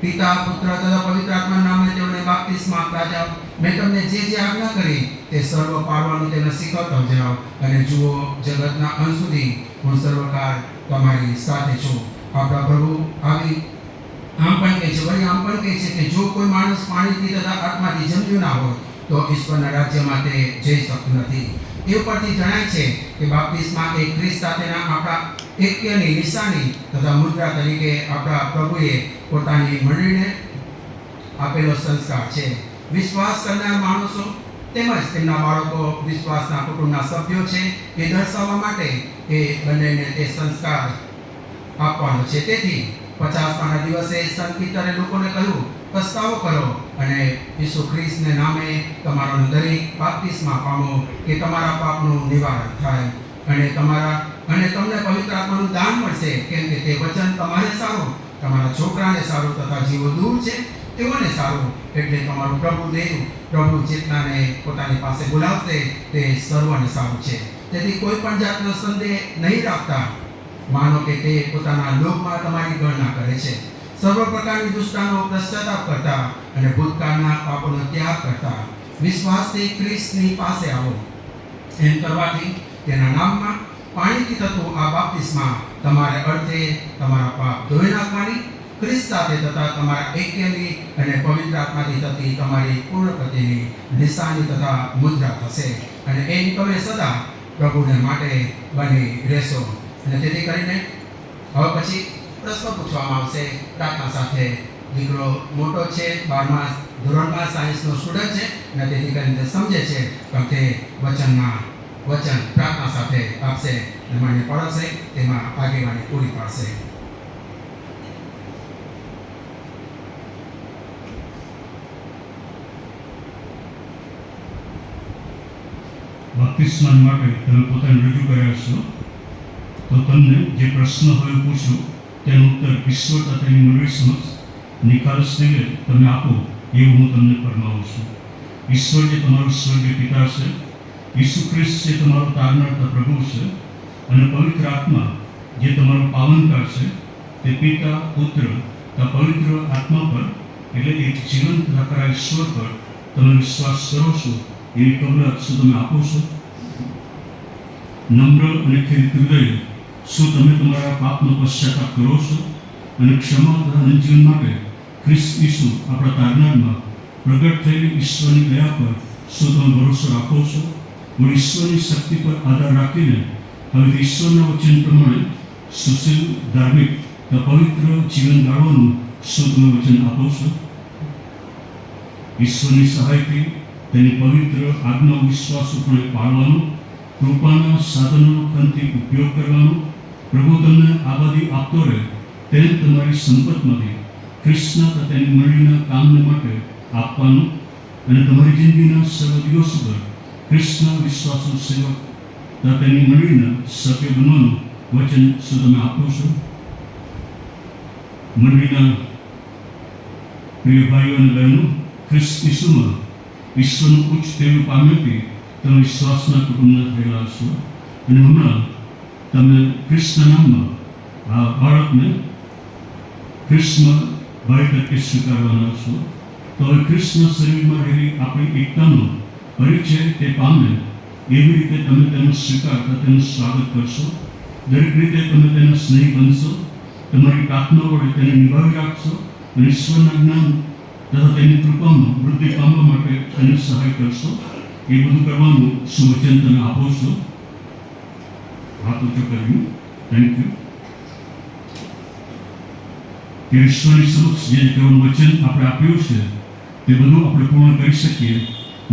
પિતા, પુત્ર તથા પવિત્ર આત્માના નામે તેઓને બાપ્તિસ્મા આપતા જાઓ. મેં તમને જે જે આજ્ઞા કરી તે સર્વ પાળવાનું તેમને શીખવતા જાઓ, અને જુઓ, જગતના અંત સુધી હું સર્વકાળ તમારી સાથે છું. આપણા પ્રભુ આમ પણ કહે છે, વળી આમ પણ કહે છે કે જો કોઈ માણસ પાણીથી તથા આત્માથી જન્મ્યો ના હોય તો ઈશ્વરના રાજ્યમાં તે જઈ શકતું નથી. એ ઉપરથી જણાય છે કે બાપ્તિસ્મા એ ખ્રિસ્ત સાથેના આપણા એક્યની નિશાની તથા મુદ્રા તરીકે આપણા પ્રભુએ પોતાની મંડળીને આપેલો સંસ્કાર છે. વિશ્વાસ કરનાર માણસો તેમજ તેમના બાળકો વિશ્વાસના કુટુંબના સભ્યો છે એ દર્શાવવા માટે એ બંનેને તે સંસ્કાર આપવાનો છે. તેથી 50માના દિવસે સંત પીતરે લોકોને કહ્યું, પસ્તાવો કરો અને ઈસુ ખ્રિસ્તને નામે તમારો દરેક બાપ્તિસ્મા પામો કે તમારા પાપનું નિવારણ થાય અને તમને પવિત્ર આત્માનું દાન મળશે, કેમ કે તે વચન તમારે સારું, તમારા છોકરાને સારું તથા જીવો દૂર છે તેઓને સારું. એટલે તમારું પ્રભુ ચેતનાને પોતાની પાસે બોલાવશે તે સર્વને સારું છે. તેથી કોઈ પણ જાતનો સંદેહ નહીં રાખતા, માનો કે તે પોતાના લોકમાં તમારી ગણના કરે છે. સર્વ પ્રકારની દુષ્ટતાનો પશ્ચાતાપ કરતા અને ભૂતકાળના પાપોનો ત્યાગ કરતા વિશ્વાસથી ખ્રિસ્તની પાસે આવો. એમ કરવાથી તેના નામમાં પાણીથી થતું આ બાપ્તિસ્મા તમારે અર્થે તમારા પાપ ધોઈ નાખવાની, ખ્રિસ્ત સાથે તથા તમારા એક્યની અને પવિત્ર આત્માથી થતી તમારી પૂર્ણપતિની નિશાની તથા મુદ્રા થશે. અને એમ તમે સદા પ્રભુને માટે બની રહેશો. અને તેથી કરીને હવે પછી પ્રશ્ન પૂછવામાં આવશે પ્રાર્થના સાથે. દીકરો મોટો છે, 12મા ધોરણમાં સાયન્સનો સ્ટુડન્ટ છે અને તેથી કરીને તે સમજે છે, પણ તે વચન પ્રાર્થના સાથે આપશે અને માન્ય પડશે, તેમાં આગેવાની પૂરી પાડશે. બાપ્તિસ્મા માટે તમે પોતાને રજૂ કર્યા છો, તો તમને જે પ્રશ્ન હોય પૂછો તેનો ઉત્તર ઈશ્વર તથા તેની મંડળી સમક્ષ નિખાલસ રીતે તમે આપો, એવું હું તમને ફરમાવું છું. ઈશ્વર જે તમારો સ્વર્ગીય પિતા છે, ઈસુ ખ્રિસ્ત જે તમારો તારનાર તથા પ્રભુ છે, અને પવિત્ર આત્મા જે તમારો પાવનકાર છે, તે પિતા, પુત્ર તથા પવિત્ર આત્મા પર, એટલે એક જીવંત તથા ઈશ્વર પર તમે વિશ્વાસ કરો છો, એવી કબૂલાત શું તમે આપો છો? નમ્ર અને ખેડૂત હૃદય, શું તમે તમારા પાપનો પશ્ચાતાપ કરો છો અને ક્ષમા તથા જીવન માટે ખ્રિસ્ત ઈસુ આપણા તારનારમાં પ્રગટ થયેલી ઈશ્વરની દયા પર શું તમે ભરોસો રાખો છો? હું ઈશ્વરની શક્તિ પર આધાર રાખીને હવે ઈશ્વરના વચન પ્રમાણે સુશીલ, ધાર્મિક તથા પવિત્ર જીવન ગાળવાનું શું તમે વચન આપો છો? ઈશ્વરની સહાયથી તેની પવિત્ર આજ્ઞાઓ વિશ્વાસુપણે પાળવાનો, કૃપાના સાધનોનો ખંતથી ઉપયોગ કરવાનો, પ્રભુ તમને આબાદી આપતો રહે તેમ તમારી સંપત્તિમાંથી ખ્રિસ્તના તથા તેની મંડળીના કામને માટે આપવાનું, અને તમારી જિંદગીના સર્વ દિવસો પર ખ્રિસ્તના વિશ્વાસુ સેવક તથા તેની મંડળીના સભ્ય બનવાનું વચન શું તમે આપો છો? મંડળીના પ્રિય ભાઈઓ અને બહેનો, ખ્રિસ્ત ઈસુમાં ઈશ્વરનું ઉચ્ચ તેવું પામ્યાથી તમે વિશ્વાસના કુટુંબના થયેલા છો, અને હમણાં તમે ખ્રિસ્તના નામમાં આ બાળકને ખ્રિસ્તમાં ભાઈ તરીકે સ્વીકારવાના છો. તો હવે ખ્રિસ્તના શરીરમાં રહેલી આપણી એકતાનો પરિચય તે પામે એવી રીતે તમે તેનો સ્વીકાર તથા તેનું સ્વાગત કરશો. દરેક રીતે તમે તેના સ્નેહી બનશો, તમારી પ્રાર્થના વડે તેને નિભાવી રાખશો, અને ઈશ્વરના જ્ઞાન તથા તેની કૃપામાં વૃદ્ધિ પામવા માટે તેને સહાય કરશો. એ બધું કરવાનું શું વચન તમે આપો છો? હાથ ઊંચો કર્યું. Thank you. ઈશ્વરની સમક્ષ જે કહેવાનું વચન આપણે આપ્યું છે તે બધું આપણે પૂર્ણ કરી શકીએ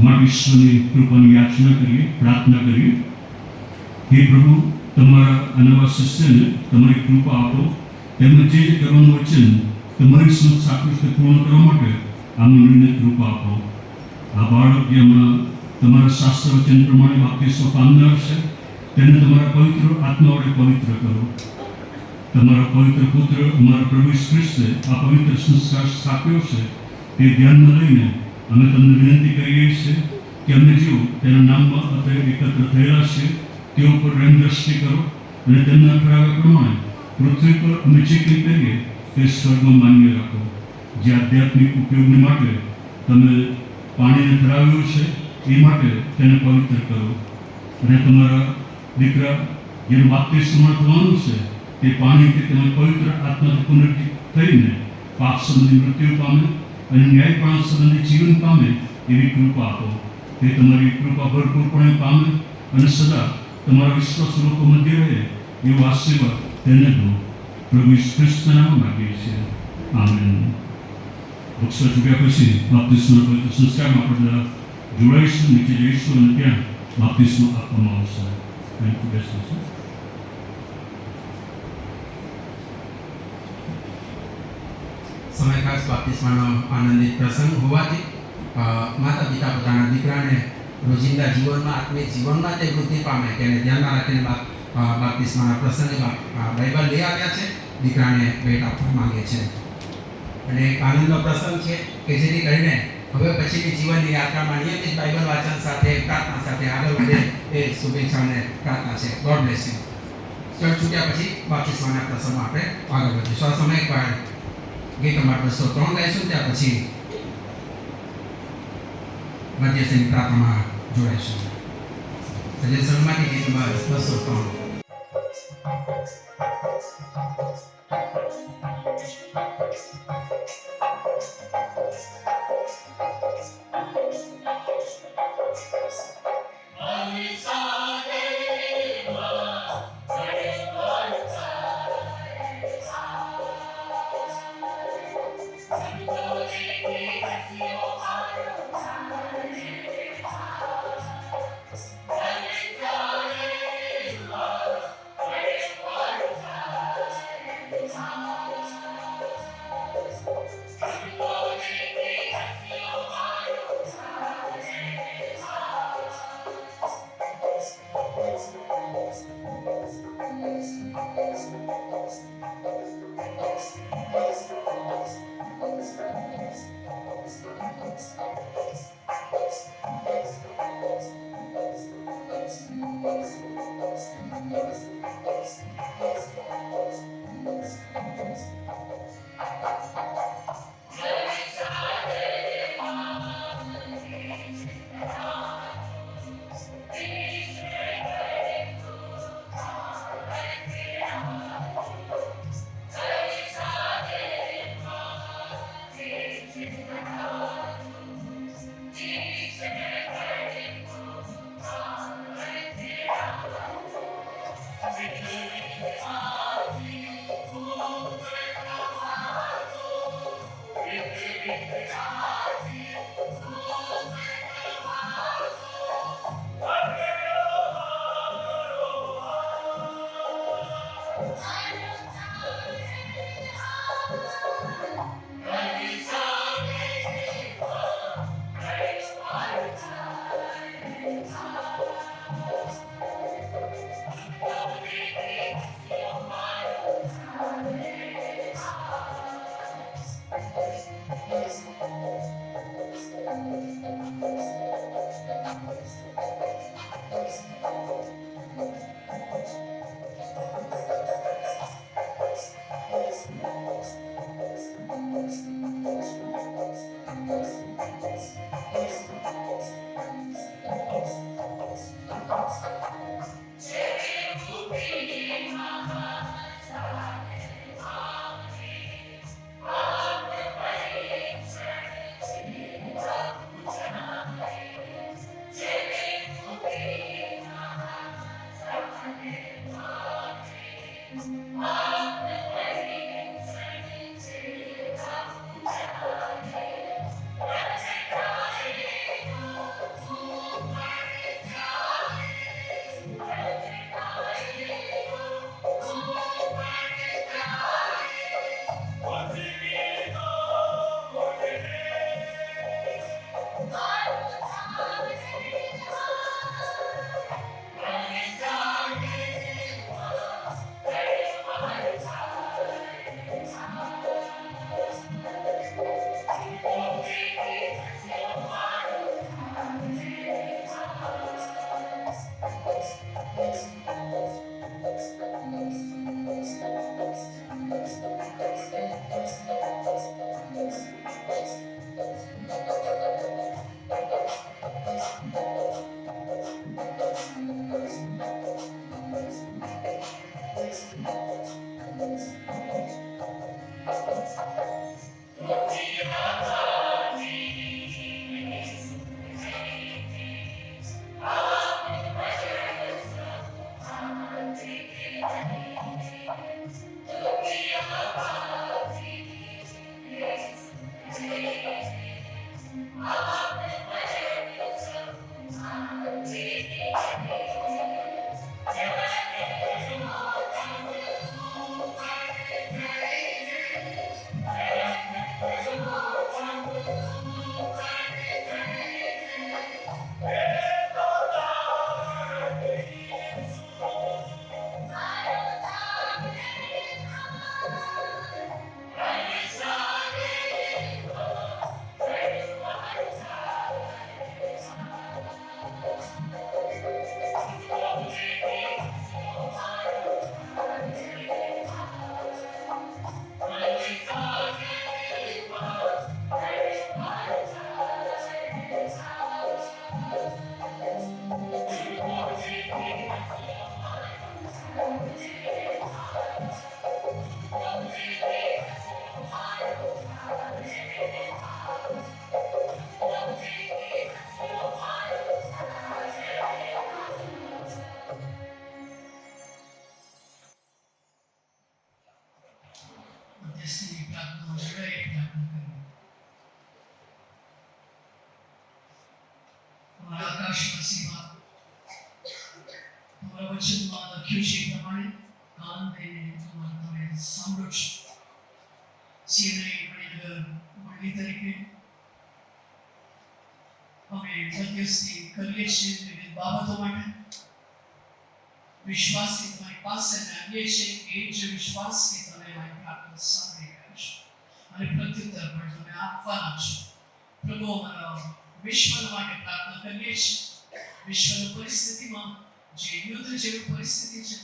માટે ઈશ્વરની કૃપાની યાચના કરીએ, પ્રાર્થના કરીએ. હે પ્રભુ, તમારા અનવા શિષ્યને તમારી કૃપા આપો, તેમને જે કરવાનું વચન તમારી સમક્ષ આપ્યું છે પૂર્ણ કરવા માટે આ મંડળીને કૃપા આપો. આ બાળક જે હમણાં તમારા શાસ્ત્ર વચન પ્રમાણે બાપ્તિસ્મા પામનાર છે, તેને તમારા પવિત્ર આત્મા વડે પવિત્ર કરો. તમારા પવિત્ર પુત્ર અમારા પ્રભુ ઈસુ ખ્રિસ્તે આ પવિત્ર સંસ્કાર સ્થાપ્યો છે, તે ધ્યાનમાં લઈને અમે તમને વિનંતી કરીએ છીએ કે અમે જેઓ તેના નામમાં અત્યારે એકત્ર થયેલા છે તેઓ પર રહેમ દ્રષ્ટિ કરો, અને તેમના ઠરાવ્યા પ્રમાણે પૃથ્વી પર અમે જે કંઈ કરીએ તે સ્વર્ગમાં માન્ય રાખો. જે આધ્યાત્મિક ઉપયોગને માટે તમે પાણીને ઠરાવ્યું છે એ માટે તેને પવિત્ર કરો, અને તમારા દીકરા જેનું બાપ્તિસ્મા થવાનું છે તે પાણીથી તમે પવિત્ર આત્માથી પુનર્જીત થઈને પાપ સંબંધી મૃત્યુ પામે અને ન્યાયપાળ સંબંધી જીવન પામે એવી કૃપા આપો. તે તમારી કૃપા ભરપૂરપણે પામે અને સદા તમારા વિશ્વાસ લોકો મધ્ય રહે એવો આશીર્વાદ તેને દો. પ્રભુ ઈસુ ખ્રિસ્તના નામમાં માગીએ છીએ. આમેન. વૃક્ષ ચૂક્યા પછી બાપ્તિસ્માના પવિત્ર સંસ્કારમાં આપણે બધા જોડાઈશું, નીચે જઈશું અને ત્યાં બાપ્તિસ્મા આપવામાં આવશે. Thank you. બેસીશું. સમય ખાસ બાપ્તિસ્માનો આનંદિત પ્રસંગ હોવાથી માતા પિતા પોતાના દીકરાને રોજિંદા જીવનમાં, આત્મિક જીવનમાં તે વૃદ્ધિ પામે તેને ધ્યાનમાં રાખીને બાપ્તિસ્માના પ્રસંગે બાઇબલ લઈ આવ્યા છે, દીકરાને ભેટ આપવા માંગે છે. અને એક આનંદનો પ્રસંગ છે કે જેથી કરીને હવે પછીની જીવનની યાત્રામાં નિયમિત બાઇબલ વાંચન સાથે, પ્રાર્થના સાથે આગળ વધે એ શુભેચ્છાઓને પ્રાર્થના છે. God bless you. ચર્ચ છૂટ્યા પછી બાપ્તિસ્માના પ્રસંગમાં આપણે આગળ વધીશું. આ સમય પર ગીત નંબર 203 ગાઈશું, ત્યાર પછી મધ્યસ્થની પ્રાર્થનામાં જોડાઈશું. આજે સંગમાંથી ગીત નંબર 203. મધ્યસ્થની પ્રાર્થનામાં જોડાઈ પ્રાર્થના કરીએ. અમારા આકાશવાસી બાપ, તમારા વચનમાં લખ્યું છે એ પ્રમાણે કાન દઈને તમારા તમે સાંભળો છો. સીએનઆઈ મણિનગર મંડળી તરીકે અમે મધ્યસ્થી કરીએ છીએ વિવિધ બાબતો માટે. વિશ્વાસથી તમારી પાસે અમે આવીએ છીએ એ જ વિશ્વાસ કે તમે અમારી પ્રાર્થના સાંભળી રહ્યા છો અને પ્રત્યુત્તર પણ તમે આપવાના છો. પ્રભુ, અમારા વિશ્વ માટે પ્રાર્થના કરીએ છીએ. વિશ્વની પરિસ્થિતિમાં જે યુદ્ધ જેવી પરિસ્થિતિ છે,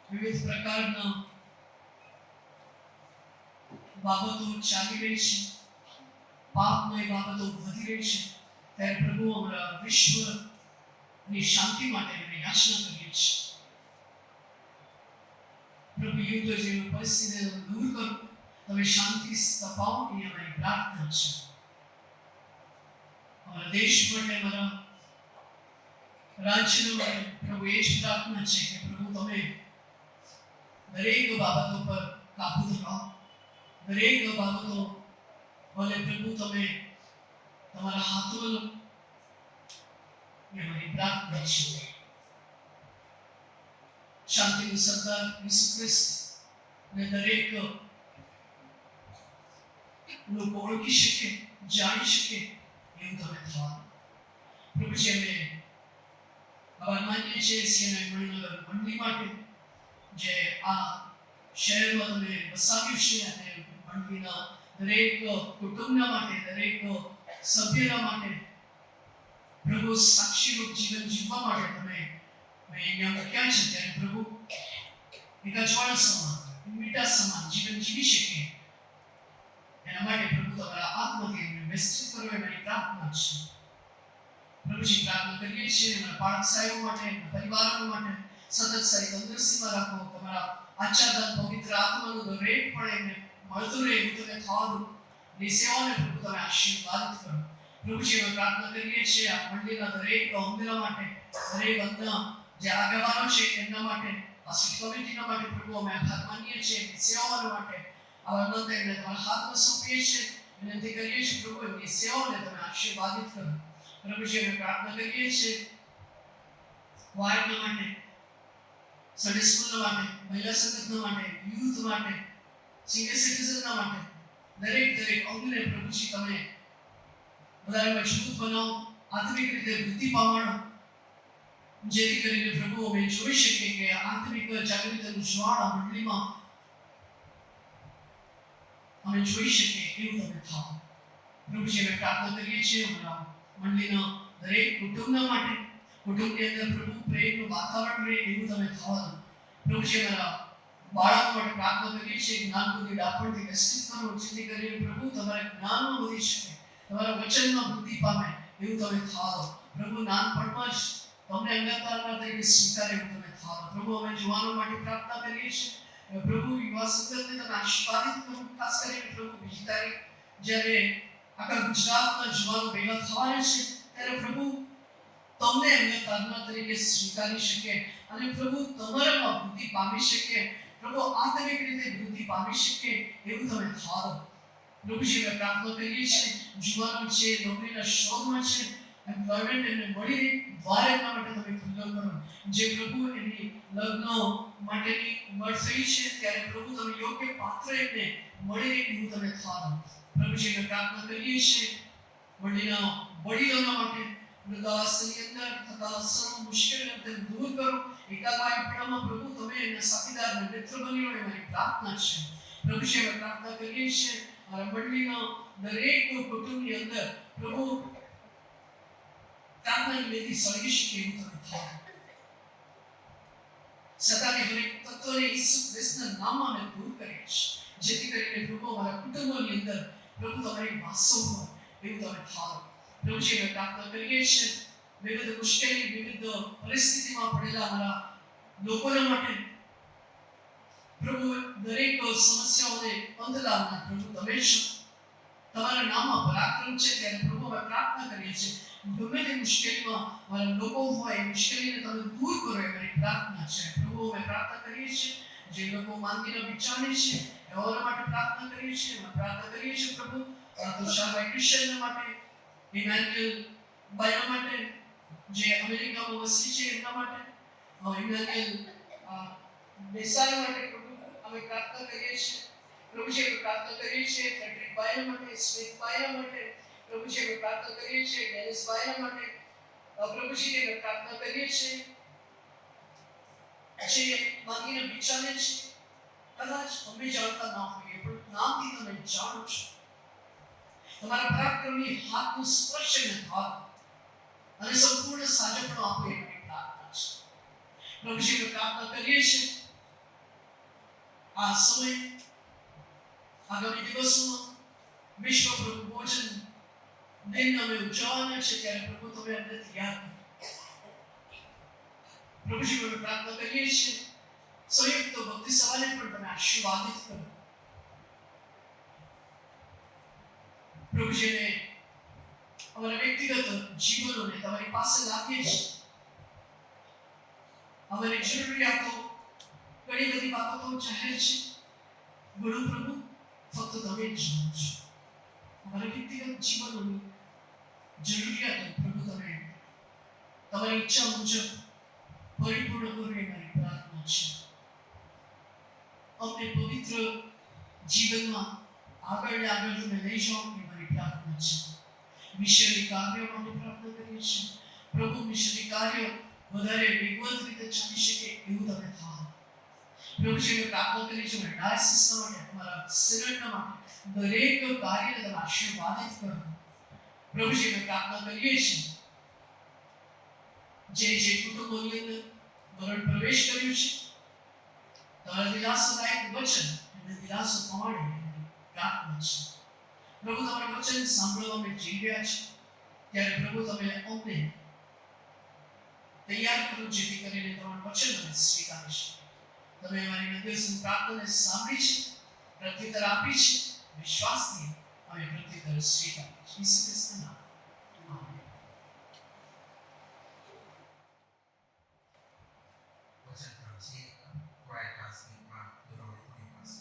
વિવિધ પ્રકારના બાબતો ચાલી રહી છે, પાપમય બાબતો વધી રહી છે, ત્યારે પ્રભુ અમારા વિશ્વની શાંતિ માટે અમે યાચના કરીએ છીએ. પ્રભુ, યુદ્ધ જેવી પરિસ્થિતિને દૂર કરો, તમે શાંતિ સ્થપાવો એ અમારી પ્રાર્થના છે. અમારા દેશ માટે, અમારા રાજ્ય માટે પ્રભુ એ જ પ્રાર્થના છે કે પ્રભુ તમે દરેક બાબતો પર કાબુ ધરાવો, દરેક બાબતો ભલે પ્રભુ તમે તમારા હાથમાં લો એ મારી પ્રાર્થના છે. શાંતિનું સરદાર ઈસુ ખ્રિસ્ત ને દરેક લોકો ઓળખી શકે, જાણી શકે એવું તમે થવાનું. પ્રભુજી અમે આભાર માનીએ છીએ સીએનઆઈ મણિનગર મંડળી માટે જે આ શહેરમાં તમે વસાવ્યું છે અને મંડળીના દરેક કુટુંબના માટે, દરેક સભ્યના માટે પ્રભુ સાક્ષીરૂપ જીવન જીવવા માટે તમે અહીંયા મૂક્યા છે. ત્યારે પ્રભુ એક અજવાળ સમાન, મીઠા સમાન જીવન જીવી શકે એના માટે પ્રભુ તમારા આત્માથી એમને વિસ્તૃત કરો એ મારી પ્રાર્થના છે. પ્રભુજી પ્રાર્થના કરીએ છીએ અમારા બાળક સાહેબો માટે, પરિવારો માટે સતત સારી તંદુરસ્તીમાં રાખો. તમારા આચાર્ય પવિત્ર આત્માનું દરેક પણ એમને મળતું રહે એવું તમે થવા દો. ની સેવાને પ્રભુ તમે આશીર્વાદિત કરો. પ્રભુજી અમે પ્રાર્થના કરીએ છીએ આ મંડળીના દરેક અંગના માટે, દરેક અંગના જે આગેવાનો છે એમના માટે, આ કમિટીના માટે પ્રભુ અમે આભાર માનીએ છીએ. સેવાઓ માટે આવા નંદ એમને તમારા હાથમાં સોંપીએ છીએ, વિનંતી કરીએ છીએ પ્રભુ એમની સેવાઓને તમે આશીર્વાદિત કરો. પ્રભુજી અમે પ્રાર્થના કરીએ છીએ વાયરના માટે, સન્ડે સ્કૂલના માટે, મહિલા સંગઠનના માટે, યુથ માટે, સિનિયર સિટીઝનના માટે દરેક અંગને પ્રભુજી તમે વધારે મજબૂત બનાવો, આત્મિક રીતે વૃદ્ધિ પામવાનો, જેથી કરીને પ્રભુ અમે જોઈ શકીએ કે આત્મિક જાગૃતિનું જ્વાળ આ મંડળીમાં અમે જોઈ શકીએ એવું તમે થાઓ. પ્રભુજી અમે પ્રાર્થના કરીએ છીએ અમારા મંડળીના દરેક કુટુંબના માટે, કુટુંબની અંદર પ્રભુ પ્રેમનું વાતાવરણ રહે એવું તમે થવા દો. પ્રભુજી અમારા બાળકો માટે પ્રાર્થના કરીએ છીએ જ્ઞાન બુદ્ધિ ડાપણથી વિકસિત કરો, જેથી કરીને પ્રભુ તમારા જ્ઞાનમાં વધી શકે, તમારા વચનમાં વૃદ્ધિ પામે એવું તમે થવા દો. પ્રભુ નાનપણમાં જ તમને અંગતના તરીકે સ્વીકારે એવું તમે થવા દો. પ્રભુ અમે યુવાનો માટે પ્રાર્થના કરીએ છીએ. પ્રભુ યુવા સંગતને તમે આશીર્વાદિત કરો. ખાસ કરીને પ્રભુ બીજી તારીખ જ્યારે આખા ગુજરાતના યુવાનો ભેગા થવાના છે ત્યારે પ્રભુ તમને અંગતના તરીકે સ્વીકારી શકે અને પ્રભુ તમારામાં વૃદ્ધિ પામી શકે, પ્રભુ આંતરિક રીતે વૃદ્ધિ પામી શકે એવું તમે થવા દો. પ્રભુજી અમે પ્રાર્થના કરીએ છીએ યુવાનો છે નોકરીના શોધમાં છે, એમ્પ્લોયમેન્ટ એમને મળી રહે, દ્વાર એમના માટે તમે ખુલ્લો કરો. જે પ્રભુ એમની લગ્ન માટેની ઉંમર થઈ છે ત્યારે પ્રભુ તમે યોગ્ય પાત્ર એમને મળી રહે એવું તમે થવા દો. પ્રભુજી અમે પ્રાર્થના કરીએ છીએ મંડળીના વડીલોના માટે, વૃદ્ધાવસ્થાની અંદર થતા સર્વ મુશ્કેલીઓ તમે દૂર કરો. એકાકાઈપણામાં પ્રભુ તમે એમના સાથીદાર અને મિત્ર બની રહો એ મારી પ્રાર્થના છે. પ્રભુજી અમે પ્રાર્થના કરીએ છીએ મારા મંડળીના દરેક કુટુંબની અંદર પ્રભુ પ્રાર્થનાની વેદી સળગી શકે એવું તમે થાઓ. સતાની દરેક તત્વને ઈસુ ખ્રિસ્તના નામમાં અમે દૂર કરીએ છીએ, જેથી કરીને પ્રભુ અમારા કુટુંબોની અંદર પ્રભુ તમારી વાસો હોય એવું તમે થાઓ. પ્રભુજી અમે પ્રાર્થના કરીએ છીએ વિવિધ મુશ્કેલી, વિવિધ પરિસ્થિતિમાં પડેલા અમારા લોકોના માટે પ્રભુ દરેક સમસ્યાઓને અંત લાવનાર પ્રભુ તમે છો. તમારા નામમાં પરાક્રમ છે ત્યારે પ્રભુ અમે પ્રાર્થના કરીએ છીએ ગમે તે મુશ્કેલીમાં મારા લોકો હોય એ મુશ્કેલીને તમે દૂર કરો એ મારી પ્રાર્થના છે. પ્રભુ અમે પ્રાર્થના કરીએ છીએ જે લોકો માંદગીના વિચારે છે એવા માટે પ્રાર્થના કરીએ છીએ. અમે પ્રાર્થના કરીએ છીએ પ્રભુ તુષારભાઈ ક્રિશ્ચન માટે, ઇમાન્યુઅલ ભાઈઓ માટે જે અમેરિકામાં વસી છે એમના માટે, ઇમાન્યુઅલ દેસાઈ માટે પ્રભુ અમે પ્રાર્થના કરીએ છીએ. પ્રભુજી અમે પ્રાર્થના કરીએ છીએ ફ્રેડરિક ભાઈ માટે, સ્મિથ ભાઈ માટે, પ્રભુજી અમે પ્રાર્થના કરીએ છીએ ડેનિસ ભાઈ માટે. પ્રભુજી અમે પ્રાર્થના કરીએ છીએ જે માંગીને વિચારે છે કદાચ અમે જાણતા ના હોઈએ પણ નામથી તમે જાણો છો. તમારા પરાક્રમી હાથનું સ્પર્શ એને થાવ અને સંપૂર્ણ સાજપણો આપો એવી પ્રાર્થના છે. પ્રભુજી અમે પ્રાર્થના કરીએ છીએ આ સમય આગામી દિવસોમાં વિશ્વ પ્રભુ ભોજન દિન અમે ઉજવવાના છે ત્યારે પ્રભુ તમે અમને તૈયાર કરો. પ્રભુજી અમે પ્રાર્થના કરીએ છીએ સંયુક્ત ભક્તિ સભાને પણ તમે આશીર્વાદિત કરો. પ્રભુજીને અમારા વ્યક્તિગત જીવનોને તમારી પાસે લાવીએ છીએ. અમારી જરૂરિયાતો ઘણી બધી બાબતો જાહેર છે. બોલો પ્રભુ ફક્ત તમે જ જાણો છો. અમારા વ્યક્તિગત જીવનની જરૂરિયાતો પ્રભુ તમે તમારી ઈચ્છા મુજબ પરિપૂર્ણ કરો એ મારી પ્રાર્થના છે. અમને પવિત્ર જીવનમાં આગળ ને આગળ તમે લઈ જાઓ એ મારી પ્રાર્થના છે. મિશનરી કાર્યો માટે પ્રાર્થના કરીએ છીએ. પ્રભુ મિશનરી કાર્ય વધારે વિગત રીતે ચાલી શકે એવું તમે થાઓ. પ્રભુજીને પ્રાર્થના કરી છે ડાયસિસના માટે અમારા સિનેટના માટે દરેક કાર્યને તમે આશીર્વાદિત કરો. પ્રભુજીને પ્રાર્થના કરીએ છીએ જે કુટુંબોની અંદર મરણ પ્રવેશ કર્યું છે તમારા દિલાસાદાયક વચન અને દિલાસો પ્રમાણે પ્રાર્થના છે. પ્રભુ તમારા વચન સાંભળવા અમે જઈ રહ્યા છે ત્યારે પ્રભુ તમે અમને તૈયાર કરો જેથી કરીને તમારું વચન અમે સ્વીકારી શકીએ. તમે અમારી મધ્યસ્થ પ્રાર્થનાને સાંભળી છે, પ્રત્યુત્તર આપી છે. વિશ્વાસથી અમે પ્રત્યુત્તર સ્વીકારી છે. ઈસુ ખ્રિસ્તના નામમાં વચન છે ક્વાઇટ કાસ્ટિંગમાં દુરાવણી પાસે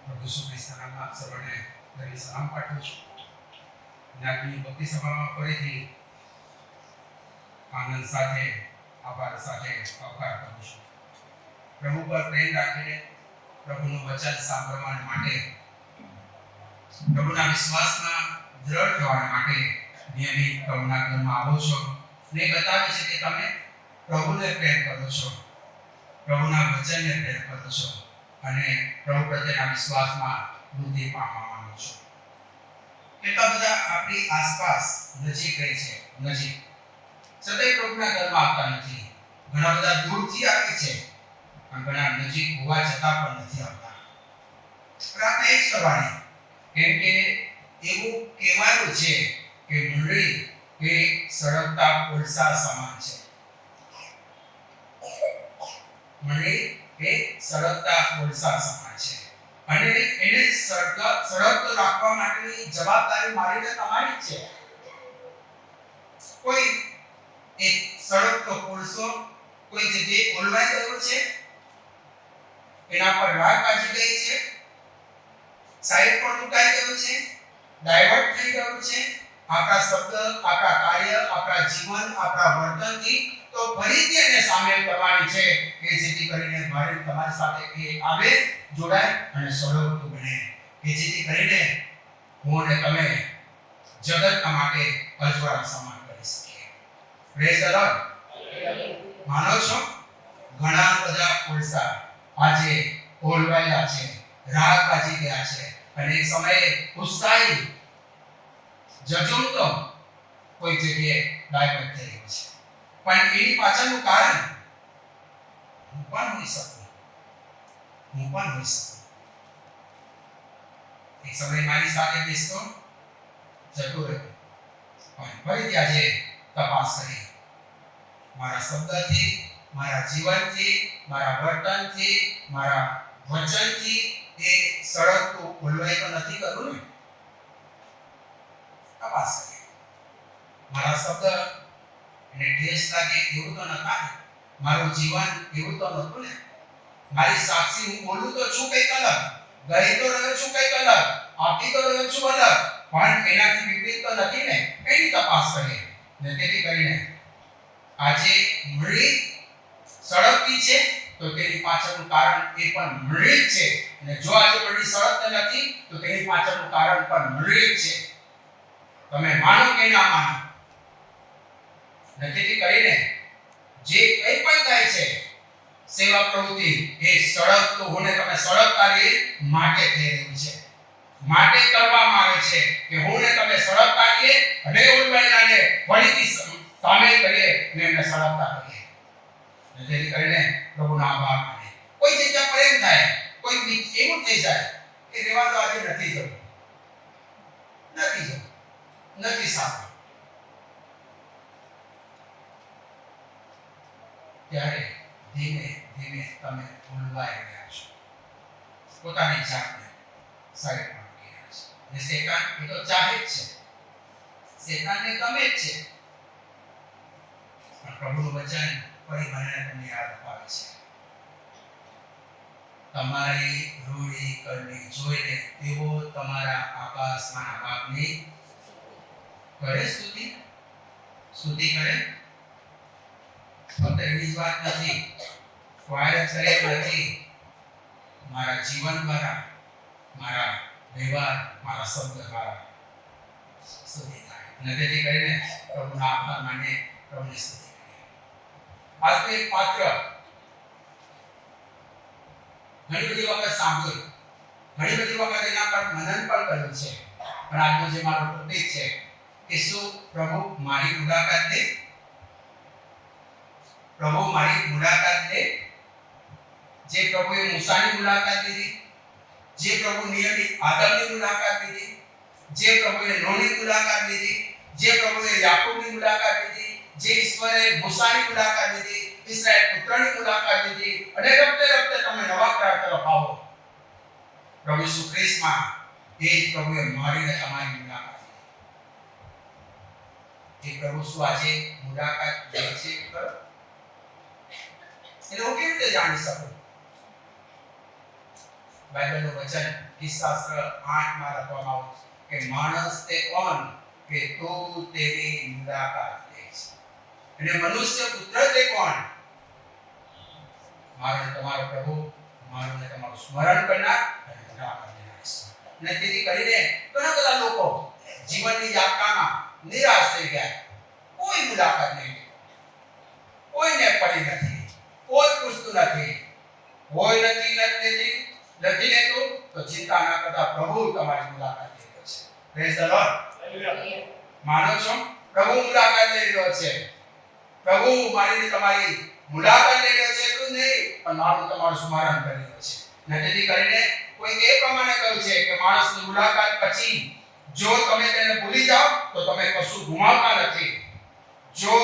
પ્રભુ ઈસુ ખ્રિસ્તના નામમાં સર્વને ફરી સલામ પાઠવું છું. આજની ભક્તિ સભામાં ફરીથી આનંદ સાથે આભાર સાથે આવકાર કરું છું. પ્રભુ પર પ્રેમ રાખીને પ્રભુનું વચન સાંભળવા માટે, પ્રભુના વિશ્વાસમાં દ્રઢ થવા માટે નિયમિત પ્રભુના ઘરમાં આવો છો ને બતાવે છે કે તમે પ્રભુને પ્રેમ કરો છો, પ્રભુના વચનને પ્રેમ કરો છો અને પ્રભુ પ્રત્યેના વિશ્વાસમાં વૃદ્ધિ પામવા માંગો છો. એટલા બધા આપણી આસપાસ નજીક રહે છે, નજીક છતાંય પ્રભુના ઘરમાં આવતા નથી. ઘણા બધા દૂરથી આવે છે અને ઘણા નજીક હોવા છતાં પણ નથી આવતા. પ્રાર્થના એ જ કરવાની, કેમ કે એવું કહેવાયું છે કે મંડળી એ સળગતા કોલસા સમાન છે. મંડળી એ સળગતા કોલસા સમાન છે અને એને સળગતો રાખવા માટેની જવાબદારી મારી ને તમારી જ છે. કોઈ એક સળગતો કોલસો કોઈ જગ્યાએ ઓલવાઈ ગયો છે, એના પર રાગ બાજી ગઈ છે, સાઈડ પર મુકાઈ ગયું છે, ડાયવર્ટ થઈ ગયું છે આપણા શબ્દ, આપણા કાર્ય, આપણા જીવન, આપણા વર્તનથી, તો ફરીથી એને સામેલ કરવાની છે કે જેથી કરીને મારે તમારી સાથે એ આવે, જોડાય અને સળગતું બને, કે જેથી કરીને હું અને તમે જગતના માટે અજવાળા સમાન કરી શકીએ. Praise the lord. માનો છો ઘણા બધા કોલસા આજે ઓલવાયેલા છે, રાગ બાજી ગયા છે અને એક સમયે ઉત્સાહી જજુમતો કોઈ જગ્યાએ ડાયવર્ટ થઈ ગયો છે. પણ એની પાછળનું કારણ હું પણ હોઈ શકું. એક સમય મારી સાથે બેસતો જતો રહ્યો, પણ ફરીથી આજે તપાસ કરી. મારા શબ્દથી, મારા જીવનથી, મારા વર્તનથી, મારા વચનથી એ સળગતું ઓલવાઈ તો નથી કરું ને. તપાસ કરી. મારા શબ્દ એને ઠેસ લાગે એવું તો નતા ને, મારું જીવન એવું તો નતું ને. મારી સાક્ષી હું બોલું તો છું કંઈક અલગ, ગઈ તો રહ્યો છું કંઈક અલગ, આપી તો રહ્યો છું અલગ, પણ એનાથી વિપરીત તો નથી ને. એની તપાસ કરીએ ને તેથી કરીને આજે મળી સળગતી છે તો તેની પાછળનું કારણ એ પણ મળી જ છે. અને જો આજે મળી સળગતી નથી તો તેની પાછળનું કારણ પણ મળી જ છે. તમે માનો કે ના માનો, તેથી કરીને જે કંઈ પણ થાય છે સેવા પ્રવૃત્તિ એ સળગતું હોને તમે સળગતા રહે માટે થઈ રહ્યું છે, માટે કરવામાં આવે છે કે હું ને તમે સળગતા રહીએ અને ઓલવાયેલાને ફરીથી સામેલ કરીએ ને એમને સળગતા કરીએ. તેથી કરીને પ્રભુનો આભાર માને. કોઈ જગ્યા પર એમ થાય, કોઈ એવું થઈ જાય કે રેવા તો આજે નથી જવું, નથી સારું, ત્યારે ધીમે ધીમે તમે ઓલવાઈ રહ્યા છો, પોતાની જાતને સાઈડમાં મૂકી રહ્યા છો. અને શેતાન એ તો ચાહે જ છે, શેતાનને ગમે જ છે, પણ પ્રભુનું વચન ફરી મને તમને યાદ અપાવે છે. તમારી રૂડી કરણી જોઈને તેઓ તમારા આકાશમાંના બાપની કરે સ્તુતિ કરે. ફક્ત એની જ વાત નથી, ફાયર કરે નથી, મારા જીવન દ્વારા, મારા વ્યવહાર, મારા શબ્દ દ્વારા સ્તુતિ થાય. અને તેથી કરીને પ્રભુના આભાર માને, પ્રભુની સ્તુતિ કરીએ. આજનું એક પાત્ર ઘણી બધી વખત સાંભળ્યું, ઘણી બધી વખત એના પર મનન પણ કર્યું છે. પણ આજનો જે મારો ટોપિક છે કે શું પ્રભુ મારી મુલાકાત લે? પ્રભુ મારી મુલાકાત લે? જે પ્રભુએ મૂસાની મુલાકાત લીધી, જે પ્રભુ નિયમિત આદમની મુલાકાત લીધી, જે પ્રભુએ નોહની મુલાકાત લીધી, જે પ્રભુએ યાકૂબની મુલાકાત લીધી, જે ઈશ્વરે મૂસાની મુલાકાત લીધી, ઇસ્રાએલ પુત્રની મુલાકાત લીધી, અને રખતે રખતે તમે નવા કરાર તરફ આવો. પ્રભુ ઈસુ ખ્રિસ્તમાં એ જ પ્રભુએ મારીને તમારી મુલાકાત લીધી. એ પ્રભુ શું આજે મુલાકાત લે છે? ખરો? એને હું કેવી રીતે જાણી શકું? બાઇબલનું વચન કિસ્સાસ્ત્ર 8 માં લખવામાં આવ્યું છે કે માણસ તે કોણ કે તું તેની મુલાકાત લે છે, અને મનુષ્ય પુત્ર તે કોણ? મારો ને તમારો પ્રભુ, મારું ને તમારું સ્મરણ કરનાર અને મુલાકાત લેનાર. અને તેથી કરીને ઘણા બધા લોકો જીવનની યાત્રામાં નિરાશ થઈ ગયા. કોઈ મુલાકાત નહીં, કોઈને પડી નથી, કોઈ પૂછતું નથી, કોઈ નથી લેતું, તો ચિંતા ના કરતા પ્રભુ તમારી મુલાકાત લઈ રહ્યો છે. Praise the lord. માનો છો? પ્રભુ મુલાકાત લઈ રહ્યો છે. પ્રભુ મારી તમારી મુલાકાત લઈ રહ્યો છે એટલું નહીં, પણ મારું તમારું સ્મરણ કરી રહ્યો છે. અને તેથી કરીને કોઈ એ પ્રમાણે કહ્યું છે કે માણસની મુલાકાત પછી જો તમે તેને ભૂલી જાઓ તો તમે કશું ગુમાવતા નથી. જો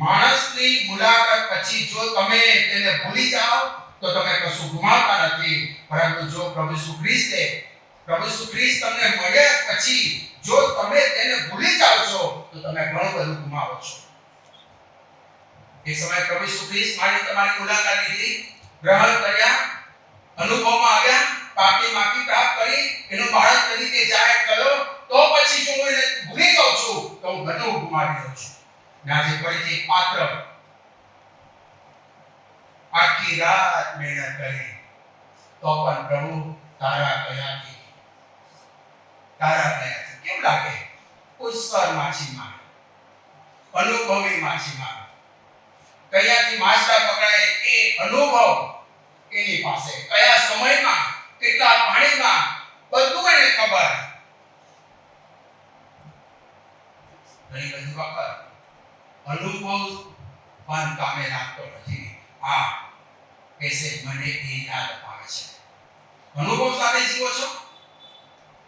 માણસની મુલાકાત પછી જો તમે તેને ભૂલી જાઓ તો તમે કશું ગુમાવતા નથી. પરંતુ જો પ્રભુ ઈસુ ખ્રિસ્ત તમને મળ્યા પછી જો તમે તેને ભૂલી જાઓ છો તો તમે ઘણું બધું ગુમાવો છો. એક સમય પ્રભુ ઈસુ ખ્રિસ્ત મારી તમારી મુલાકાત લીધી, ગ્રહણ કર્યા, અનુભવમાં આવ્યા, પાપની માફી પ્રાપ્ત કરી, એનું બાળક તરીકે જાહેર કર્યો, તો પછી જો હું એને ભૂલી જાઉં છું તો હું બધું ગુમાવી દઉં છું. અને આજે ફરીથી પાત્ર આખી રાત મહેનત કરી તો પણ પ્રભુ તારા કયાથી કેમ લાગે? પુષ્કર માછીમાર, અનુભવી માછીમાર, કયાથી માછલા પકડાય એ અનુભવ એની પાસે, કયા સમયમાં, કેટલા પાણીમાં, બધું એને ખબર. ઘણી બધી વખત અનુભવ પણ કામે લાગતો નથી. આ કેસે મને એ યાદ અપાવે છે. અનુભવ સાથે જીવો છો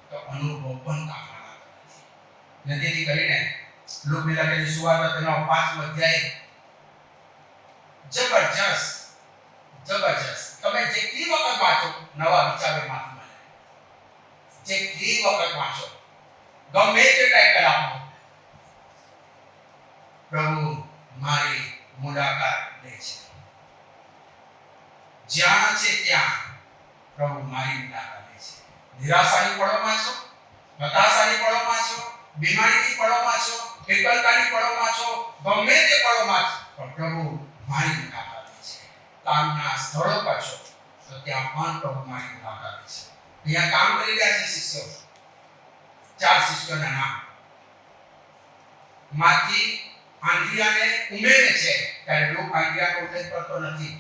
તો અનુભવ પણ કામમાં લાગતો નથી. અને તેથી કરીને લુકની લખેલી સુવાર્તા તેનો 5મો અધ્યાય જબરજસ્ત તમે જેટલી વખત વાંચો નવા વિચારો માંથી મળે. જેટલી વખત વાંચો, ગમે તે ટાઈટલ આપો, પ્રભુ મારી મુલાકાત લે છે. જ્યાં છે ત્યાં પ્રભુ મારી મુલાકાત લે છે. નિરાશાની પળોમાં છો, હતાશાની પળોમાં છો, બીમારીની પળોમાં છો, એકલતાની પળોમાં છો, ગમે તે પળોમાં છો, પણ પ્રભુ મારી મુલાકાત લે છે. કામના સ્થળો પર છો તો ત્યાં પણ પ્રભુ મારી મુલાકાત લે છે. અહીંયા કામ કરી રહ્યા છે શિષ્યો, 4 શિષ્યોના નામ. માંથી આંદ્રિયાને ઉમેરે છે ત્યારે લોક આંદ્રિયાનો ઉલ્લેખ કરતો નથી.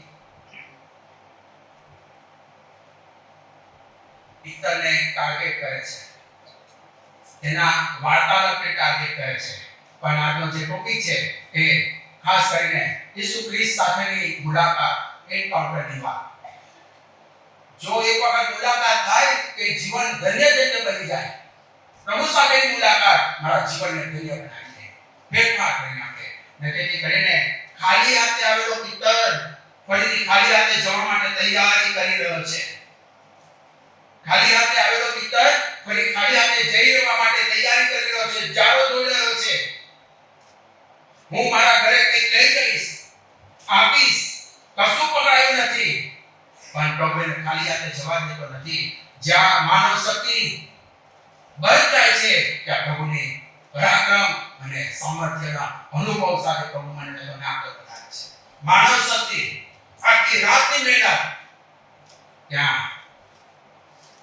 પિત્તરને ટાર્ગેટ કરે છે, તેના વાર્તાલાપને ટાર્ગેટ કરે છે. પણ આજનો જે ટોપિક છે એ ખાસ કરીને ઈસુ ખ્રિસ્ત સાથેની મુલાકાત, એન્કાઉન્ટરની વાત. જો એક વખત મુલાકાત થાય કે જીવન ધન્ય બની જાય. પ્રભુ સાથેની મુલાકાત મારા જીવનને ધન્ય બનાવી દે, ફેરફાર કરી નાખે. ને તેથી કરીને ખાલી હાથે આવેલો પિત્તર ફરીથી ખાલી હાથે જવા માટે તૈયારી કરી રહ્યો છે. ખાલી હાથે આવેલો પિત્તર ફરી ખાલી હાથે જઈ રહેવા માટે તૈયારી કરી રહ્યો છે, જાળો દોડી રહ્યો છે. હું મારા ઘરે કંઈક લઈ જઈશ, આપીશ, કશું પકડાયું નથી. પણ પ્રભુને ખાલી હાથે જવા દેતો નથી. જ્યાં માનવ શક્તિ બંધ થાય છે ત્યાં પ્રભુની પરાક્રમ અને સામર્થ્યના અનુભવ સાથે પ્રભુ મને તમને આગળ વધારે છે. માનવ શક્તિ, આખી રાતની મહેનત, ત્યાં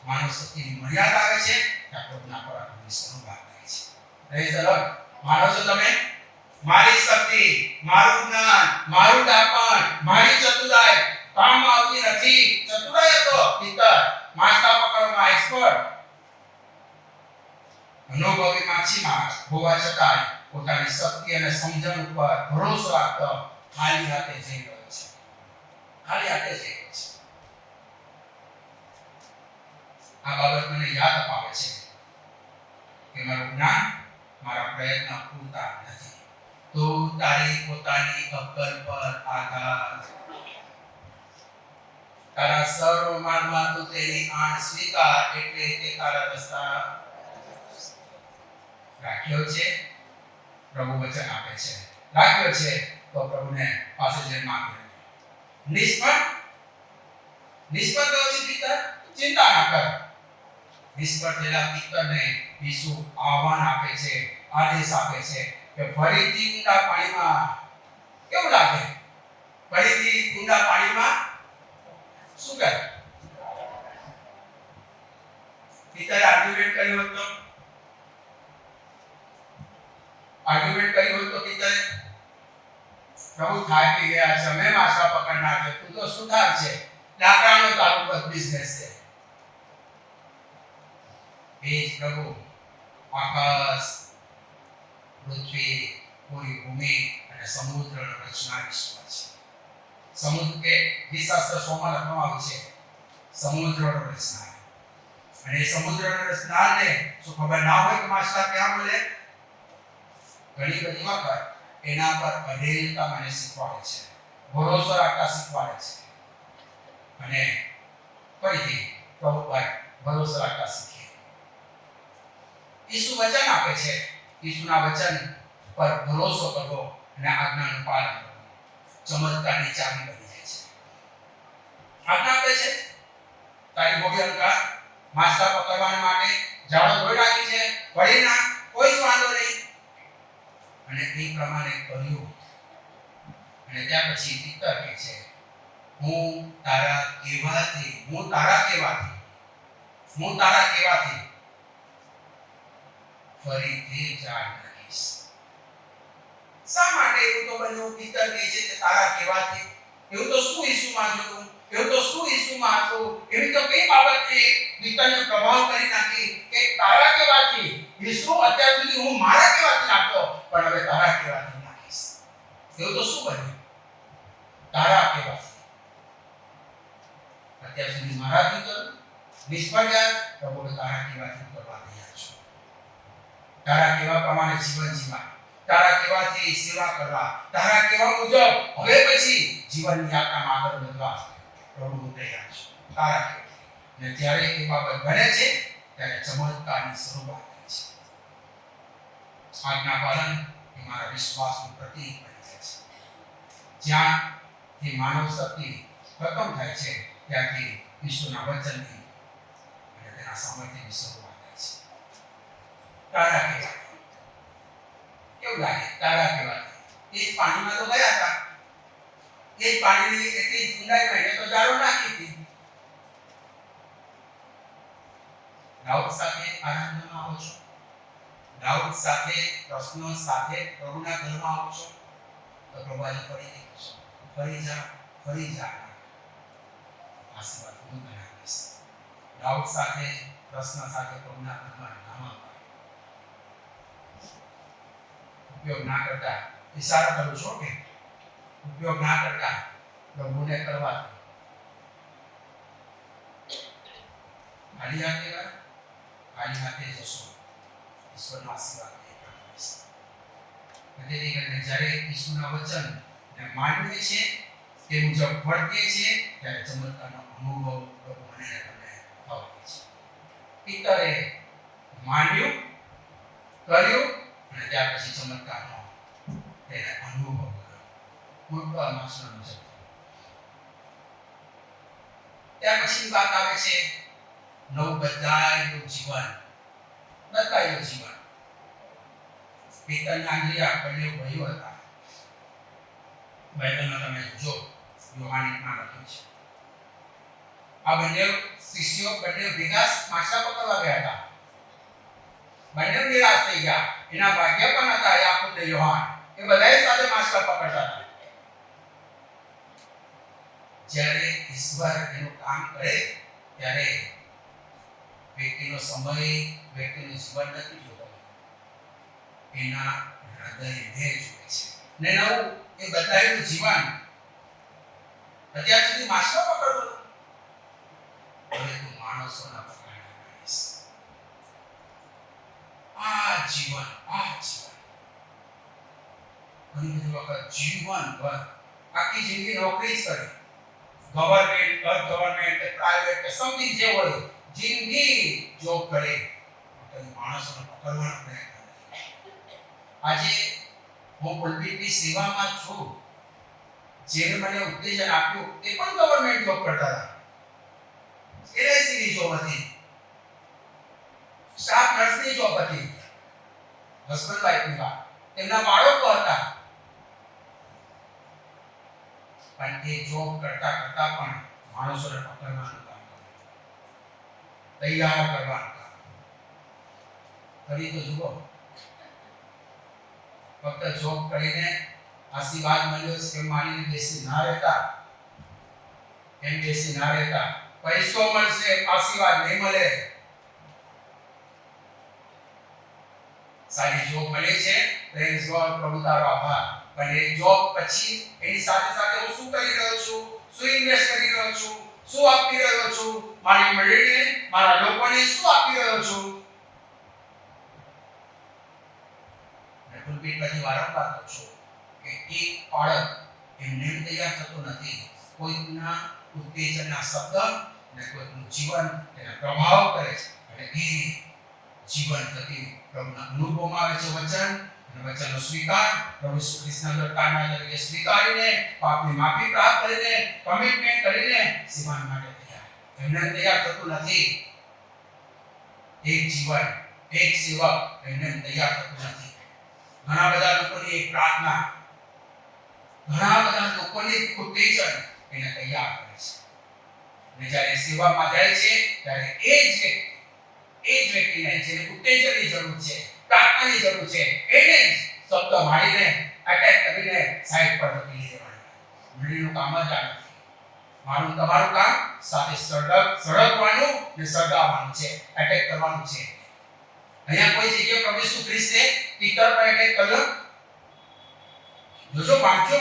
માનવ શક્તિની મર્યાદા આવે છે, ત્યાં પ્રભુના પરાક્રમની સરુઆત થાય છે. Praise the lord. માનો છો તમે? મારી શક્તિ, મારું જ્ઞાન, મારું દાપણ, મારી ચતુરાઈ કામમાં આવતી નથી. ચતુરાઈ તો અનુભવી માછીમાર હોવા છતાં પોતાની શક્તિ અને સમજણ ઉપર ભરોસો રાખતો ખાલી હાથે જઈ રહ્યો છે. ખાલી હાથે જઈ રહ્યો છે. આ બાબત મને યાદ અપાવે છે કે મારું જ્ઞાન મારા પ્રયત્ન પૂરતા નથી. તો તારી પોતાની અક્કલ પર આધાર, તારા સર્વમાનમાં તું તેની આણ સ્વીકાર, એટલે તે તારા રસ્તા રાખ્યો છે. પ્રભુ વચન આપે છે, રાખ્યો છે તો પ્રભુને પાસે જઈને માંગે. નિષ્ફળ ગયો છે પિતર, ચિંતા ના કર. નિષ્ફળ થયેલા પિતરને ઈસુ આહ્વાન આપે છે, આદેશ આપે છે કે ફરીથી ઊંડા પાણીમાં કેવું લાગે? ફરીથી ઊંડા પાણીમાં શું કરે? પિતરે આર્ગ્યુમેન્ટ કર્યો હતો. પિતરે પ્રભુ થાકી ગયા છે, અમે માછલા પકડનાર છે, તું તો સુધાર છે, લાકડાનો તારું બસ બિઝનેસ છે. એ પ્રભુ આકાશ, પૃથ્વી, પૂરી ભૂમિ અને સમુદ્રનો રચનાર ઈશ્વર છે. સમુદ્ર કે વિશાસ્ત્ર સોમાં લખવામાં આવ્યું છે સમુદ્રનો રચનાર. અને એ સમુદ્રનો રચનારને શું ખબર ના હોય કે માછલા ક્યાં મળે? ઘણી બધી વખત એના પર અધેયતા મને શીખવાડે છે, ભરોસો રાખતા શીખવાડે છે, અને ફરીથી પ્રભુ પર ભરોસો રાખતા શીખીએ. ઈસુ વચન આપે છે, ઈસુના વચન પર ભરોસો કરવો અને આજ્ઞાનું પાલન કરવું ચમત્કારની ચાવી બની જાય છે. આજ્ઞા આપે છે, તારી ભોગી અલંકાર માછલા પકડવા માટે જાળો ધોઈ નાખી છે, વળી ના કોઈ વાંધો નહીં. અને એ પ્રમાણે કર્યું. અને ત્યાર પછી પિતર કહે છે, હું તારા કહેવાથી ફરીથી જાળ નાખીશ. શા માટે એવું તો બન્યું? પિતર કહે છે કે તારા કહેવાથી. એવું તો શું ઈસુમાં જોયું? એવું તો શું ઈસુમાં હતું? એવી તો કઈ બાબતે પિતરને પ્રભાવ કરી નાખી કે તારા કહેવાથી? ઈસુ અત્યાર સુધી હું મારા કહેવાથી નાખતો, પણ હવે તારા કહેવાથી નાખીશ. એવું તો શું બન્યું? તારા કહેવાથી. અત્યાર સુધી મારાથી કર્યું, નિષ્ફળ ગયા, પ્રભુ તારા કહેવાથી કરવા તૈયાર છું. તારા કહેવા પ્રમાણે જીવન જીવવા, તારા કહેવાથી સેવા કરવા, તારા કહેવા મુજબ હવે પછી જીવનની યાત્રામાં આગળ વધવા પ્રભુ હું તૈયાર છું. તારા કહેવાથી. અને જ્યારે એ બાબત બને છે ત્યારે ચમત્કારની શરૂઆત થાય છે. આજ્ઞા પાલન એ મારા વિશ્વાસનું પ્રતીક બની જાય છે. જ્યાંથી માનવ શક્તિ ખતમ થાય છે ત્યાંથી ઈશ્વરના વચનથી અને તેના સામર્થ્યની શરૂઆત થાય છે. તારા કહેવાથી. કેવું લાગે? તારા કહેવાથી. એ જ પાણીમાં તો ગયા હતા, એ જ પાણીની એટલી ઊંડાઈમાં એને તો જાળો નાખી હતી. દાઉદ સાથે આનંદમાં આવો છો, દાઉદ સાથે પ્રશ્નો સાથે પ્રભુના ઘરમાં આવો છો, તો પ્રભુએ ફરીથી કહેશો, ફરી જા આશીર્વાદ હું તને આપીશ. દાઉદ સાથે પ્રશ્ન સાથે પ્રભુના ઘરમાં નામાં ઉપયોગ ના કરતા, ઈશારો કરું છો કે ઉપયોગ ના કરતા પ્રભુને કરવા ખાલી હાથે જશો, ઈશ્વરનો આશીર્વાદ પ્રાપ્ત. તેથી કરીને જ્યારે ઈશ્વરના વચન ને માનીએ છીએ તે મુજબ વર્તીએ છીએ ત્યારે ચમત્કારનો અનુભવ પ્રભુ મને તમને થવાનો છે. પિતરે માન્યું, કર્યું અને ત્યાર પછી ચમત્કારનો તેને અનુભવ કર્યો. મોટા માણસનો છે. ત્યાર પછી વાત આવે છે નવું બદલાયેલું જીવન. બદલાયેલું જીવન. પિતરના આંગળીયા બંને ભાઈઓ હતા. બાઇબલમાં તમે જો યોહાનીમાં લખ્યું છે. આ બંને શિષ્યો બંને ભેગા માછલા પકડવા ગયા હતા. બંને નિરાશ થઈ ગયા. એના ભાગ્ય પણ હતા યાકૂબ અને યોહાન. એ બધાએ સાથે માછલા પકડતા હતા. જ્યારે ઈશ્વર એનું કામ કરે ત્યારે વ્યક્તિનો સમય, વ્યક્તિનું જીવન નથી જોતો. એના હૃદયને જુએ છે. ને નવું એ બદલાયેલું જીવન અત્યાર સુધી માછલો પકડતો હવે તું માણસોના પકડના કરીશ. આ જીવન ઘણી બધી વખત જીવનભર આખી જિંદગી નોકરી જ કરી, ગવર્મેન્ટ, અર્ધ ગવર્મેન્ટ, પ્રાઇવેટ કે સમથિંગ જે હોય, જિંદગી જોબ કરે, માણસોને પકડવાનો પ્રયત્ન કરે. આજે હું પુલપિટની સેવામાં છું. જેને મને ઉત્તેજન આપ્યું તે પણ ગવર્મેન્ટ જોબ કરતા હતા. એલઆઈસીની જોબ હતી, સ્ટાફ નર્સની જોબ હતી, હસબન્ડ વાઈફની વાત, તેમના બાળકો હતા. પણ એ જોબ કરતા પણ માણસોને પકડવાનું કામ કરે, તૈયાર કરવાનું કામ કરી. તો જુઓ, ફક્ત જોબ કરીને આશીર્વાદ મળ્યો છે એમ માનીને બેસી ના રહેતા, પૈસો મળશે, આશીર્વાદ નહીં મળે. સારી જોબ મળે છે, પ્રેઝ ગોડ, પ્રભુ તારો આભાર. પણ એ જોબ પછી એની સાથે હું શું કરી રહ્યો છું, શું ઇન્વેસ્ટ કરી રહ્યો છું, શું આપી રહ્યો છું, મારી મંડળીને, મારા લોકોને શું આપી રહ્યો છું. પુલપિટ પછી વારંવાર કહું છું કે એક બાળક એમને તૈયાર થતો નથી. કોઈના ઉત્તેજનના શબ્દ અને કોઈનું જીવન એના પ્રભાવ કરે છે અને એ જીવન થકી પ્રભુના અનુભવમાં આવે છે વચન, અને વચનનો સ્વીકાર, પ્રભુ ઈસુ ખ્રિસ્તના તારણા તરીકે સ્વીકારીને, પાપની માફી પ્રાપ્ત કરીને, કમિટમેન્ટ કરીને સેવા માટે તૈયાર. એમને તૈયાર થતું નથી. એક જીવન, એક સેવક એમને તૈયાર થતું નથી. ઘણા બધા લોકોની એક પ્રાર્થના, ઘણા બધા લોકોની ઉત્તેજન એને તૈયાર કરે છે. અને જ્યારે સેવામાં જાય છે ત્યારે એ જ વ્યક્તિને જેને ઉત્તેજનની જરૂર છે, પ્રાર્થનાની જરૂર છે, એને શબ્દ મારીને, અટેક કરીને સાઈડ પર મૂકી દેવાના. મંડળીનું કામ જ આ નથી. મારું તમારું કામ સાથે સળગવાનું ને સળગાવવાનું છે, અટેક કરવાનું છે. અહીંયા કોઈ જગ્યાએ પ્રભુ ઈસુ ખ્રિસ્તે પિતર પર અટેક કર્યો? જોજો, વાંચો,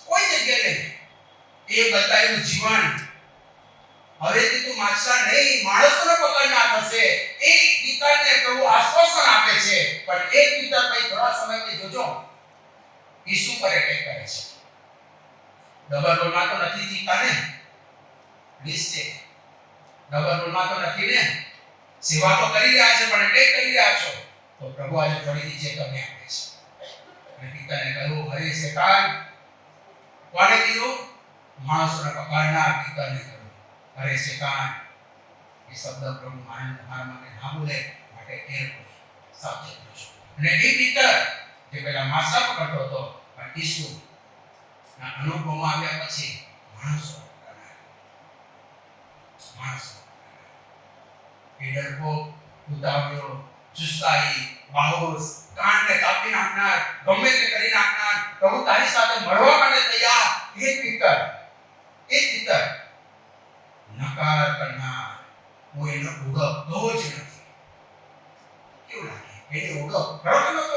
કોઈ જગ્યાએ નહીં. એ બતાવેલું જીવન, હવેથી તું માછલા નહીં, માણસોને પકડનાર થશે. એ પિતરને પ્રભુ આશ્વાસન આપે છે. પણ એક પિતર ભાઈ થોડા સમયથી જોજો ઈસુ પર અટેક કરે છે. ડબલ રોલમાં તો નથી જીતા ને, નિશ્ચય ડબલ રોલમાં તો નથી ને. સેવા તો કરી રહ્યા છે પણ અટેક કરી રહ્યા છો. તો પ્રભુ આજે ફરીથી ચેતવણી આપે છે. અને પિતાને કહ્યું, અરે શેતાન, કોને કીધું? માણસોને પકડનાર પિતાને કહ્યું, અરે શેતાન, એ શબ્દ પ્રભુ તમારા માટે ના બોલે, માટે કેરફુલ, સાવચેત રહેજો. અને એ પિતર જે પહેલા માછલા પકડતો હતો, પણ ઈસુ ના અનુભવમાં આવ્યા પછી માણસો ડરપોક, ઉતાવળો, ચુસ્તાઈ, બાહોશ, કાનને કાપી નાખનાર, ગમે તે કરી નાખનાર, પ્રભુ તારી સાથે મળવા માટે તૈયાર. એક પિતર નકાર કરનાર, હું એને ઓળખતો જ નથી. કેવું લાગે? એને ખરેખર નતો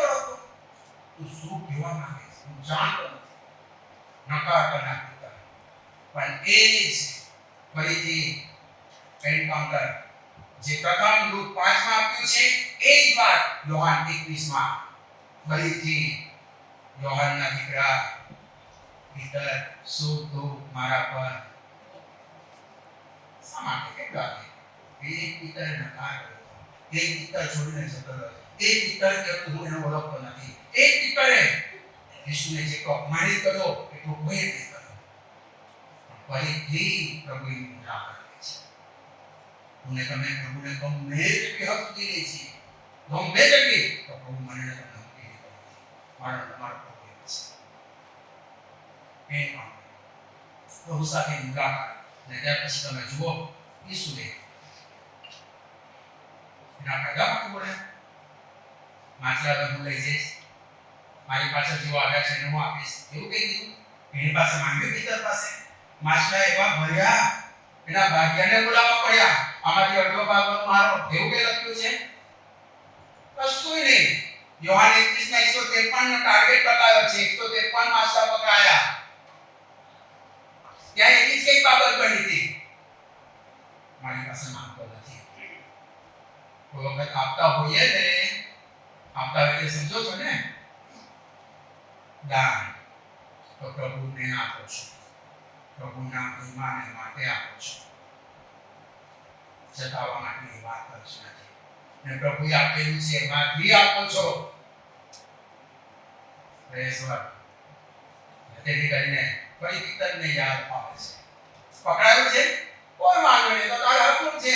ઓળખતો. તું શું કહેવા માંગે છે હું જાણતો નથી. નકાર કરનાર પિતર. પણ એ જ ફરીથી એન્કાઉન્ટર જે પ્રથમ લૂક 5 માં આપ્યું છે, એ જ વાત યોહાન 21 માં ફરીથી યોહાનના દીકરા પિતર, શું તું મારા પર શા માટે કેમ લાગે? એક પિતરે નકાર કર્યો, એક પિતર છોડીને જતો રહ્યો, એક પિતર કે હું એને ઓળખતો નથી, એક પિતરે ઈસુને જેટલો અપમાનિત કર્યો એટલો કોઈ નહીં કર્યો. ફરીથી પ્રભુની મુદ્રા કરે છે. મને તમે પ્રભુને ગમે તેટલી હક દીધી છે, ગમે તેટલી, તો પ્રભુ મને તમને હક દીધી મારો તમારો પ્રભુ છે. એ પ્રભુ સાથે મુલાકાત, અને ત્યાર પછી તમે જુઓ ઈસુએ એના પ્રજામાં બોલે, માછલા હું લઈ જઈશ, મારી પાસે જેવો આવ્યા છે એને હું આપીશ, એવું કહી દીધું. એની પાસે માંગ્યું પિતર પાસે. માછલા એવા ભર્યા, એના ભાગ્યને બોલાવવા પડ્યા. આમાંથી અડધો ભાગ મારો એવું કે લખ્યું છે? કશું નહીં. યોહાન 21 માં 153 નો ટાર્ગેટ બતાવ્યો છે. 153 માછલા પકડાયા. ત્યાં એવી જ કઈ બાબત બની હતી. મારી પાસે નામ નથી. કોઈ વખત આપતા હોઈએ ને, આપતા એટલે સમજો છો ને, દાન તો પ્રભુને આપો છો, પ્રભુના મહિમાને માટે આપો છો, જતાવવા માટેની વાત કરશો નથી. ને પ્રભુએ આપેલું છે એમાંથી આપો છો. Praise God. તેથી કરીને કોઈ કીર્તનને યાદ આવે છે. પકડાયું છે? કોઈ વાંધો નહીં. તો તારા હકનું છે,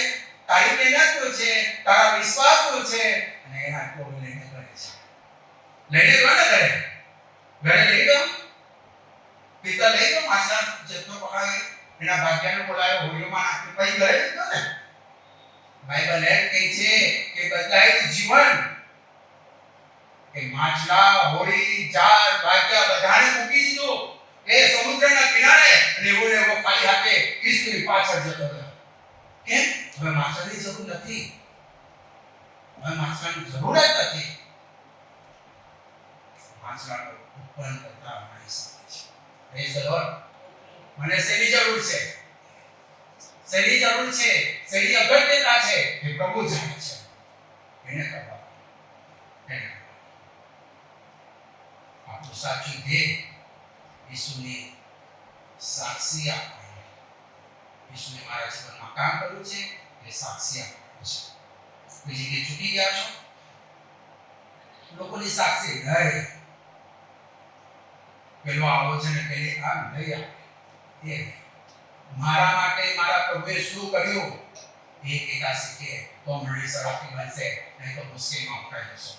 તારી મહેનતનું છે, તારા વિશ્વાસનું છે, અને એના કોઈ લઈને કરે છે. લઈને ગયો ને ઘરે લઈ ગયો, પિતા લઈ ગયો, માછલા જેટલો પકડાય એના ભાગ્યને બોલાયો, હોળીમાં નાખ્યું, પછી ઘરે લઈ ગયો ને. બાઇબલ એમ કહે છે કે બદલાયેલું જીવન એ માછલા, હોળી, જાળ, ભાગ્ય બધાને મૂકી દીધું એ સમુદ્રના કિનારે, અને એવો ખાલી હાથે ઈસુની પાછળ જતો રહ્યો. કેમ? હવે માછલાની જરૂર નથી. હવે માછલાની જરૂર જ નથી. માછલાનો ઉત્પન્ન કરતા મારી સાથે છે. Praise the lord. મને શેની જરૂર છે? શેની જરૂર છે? શેની અગત્યતા છે? એ પ્રભુ જાણે છે. એને કરવા. આપણું સાચું ધ્યેય ઈસુની સાક્ષી આપવાનું. ઈસુએ મારા જીવનમાં કામ કર્યું છે એ સાક્ષી આપવાનું છે. બીજી કે ચૂકી ગયા છો? લોકોની સાક્ષી નહીં. પેલો આવો છે ને પેલી આ નહીં આપે એ મારા માટે મારા પ્રભુએ શું કર્યું એ કહેતા શીખે તો મળી સળગતી બનશે, નહીં તો મુશ્કેલીમાં મુકાઈ જશો.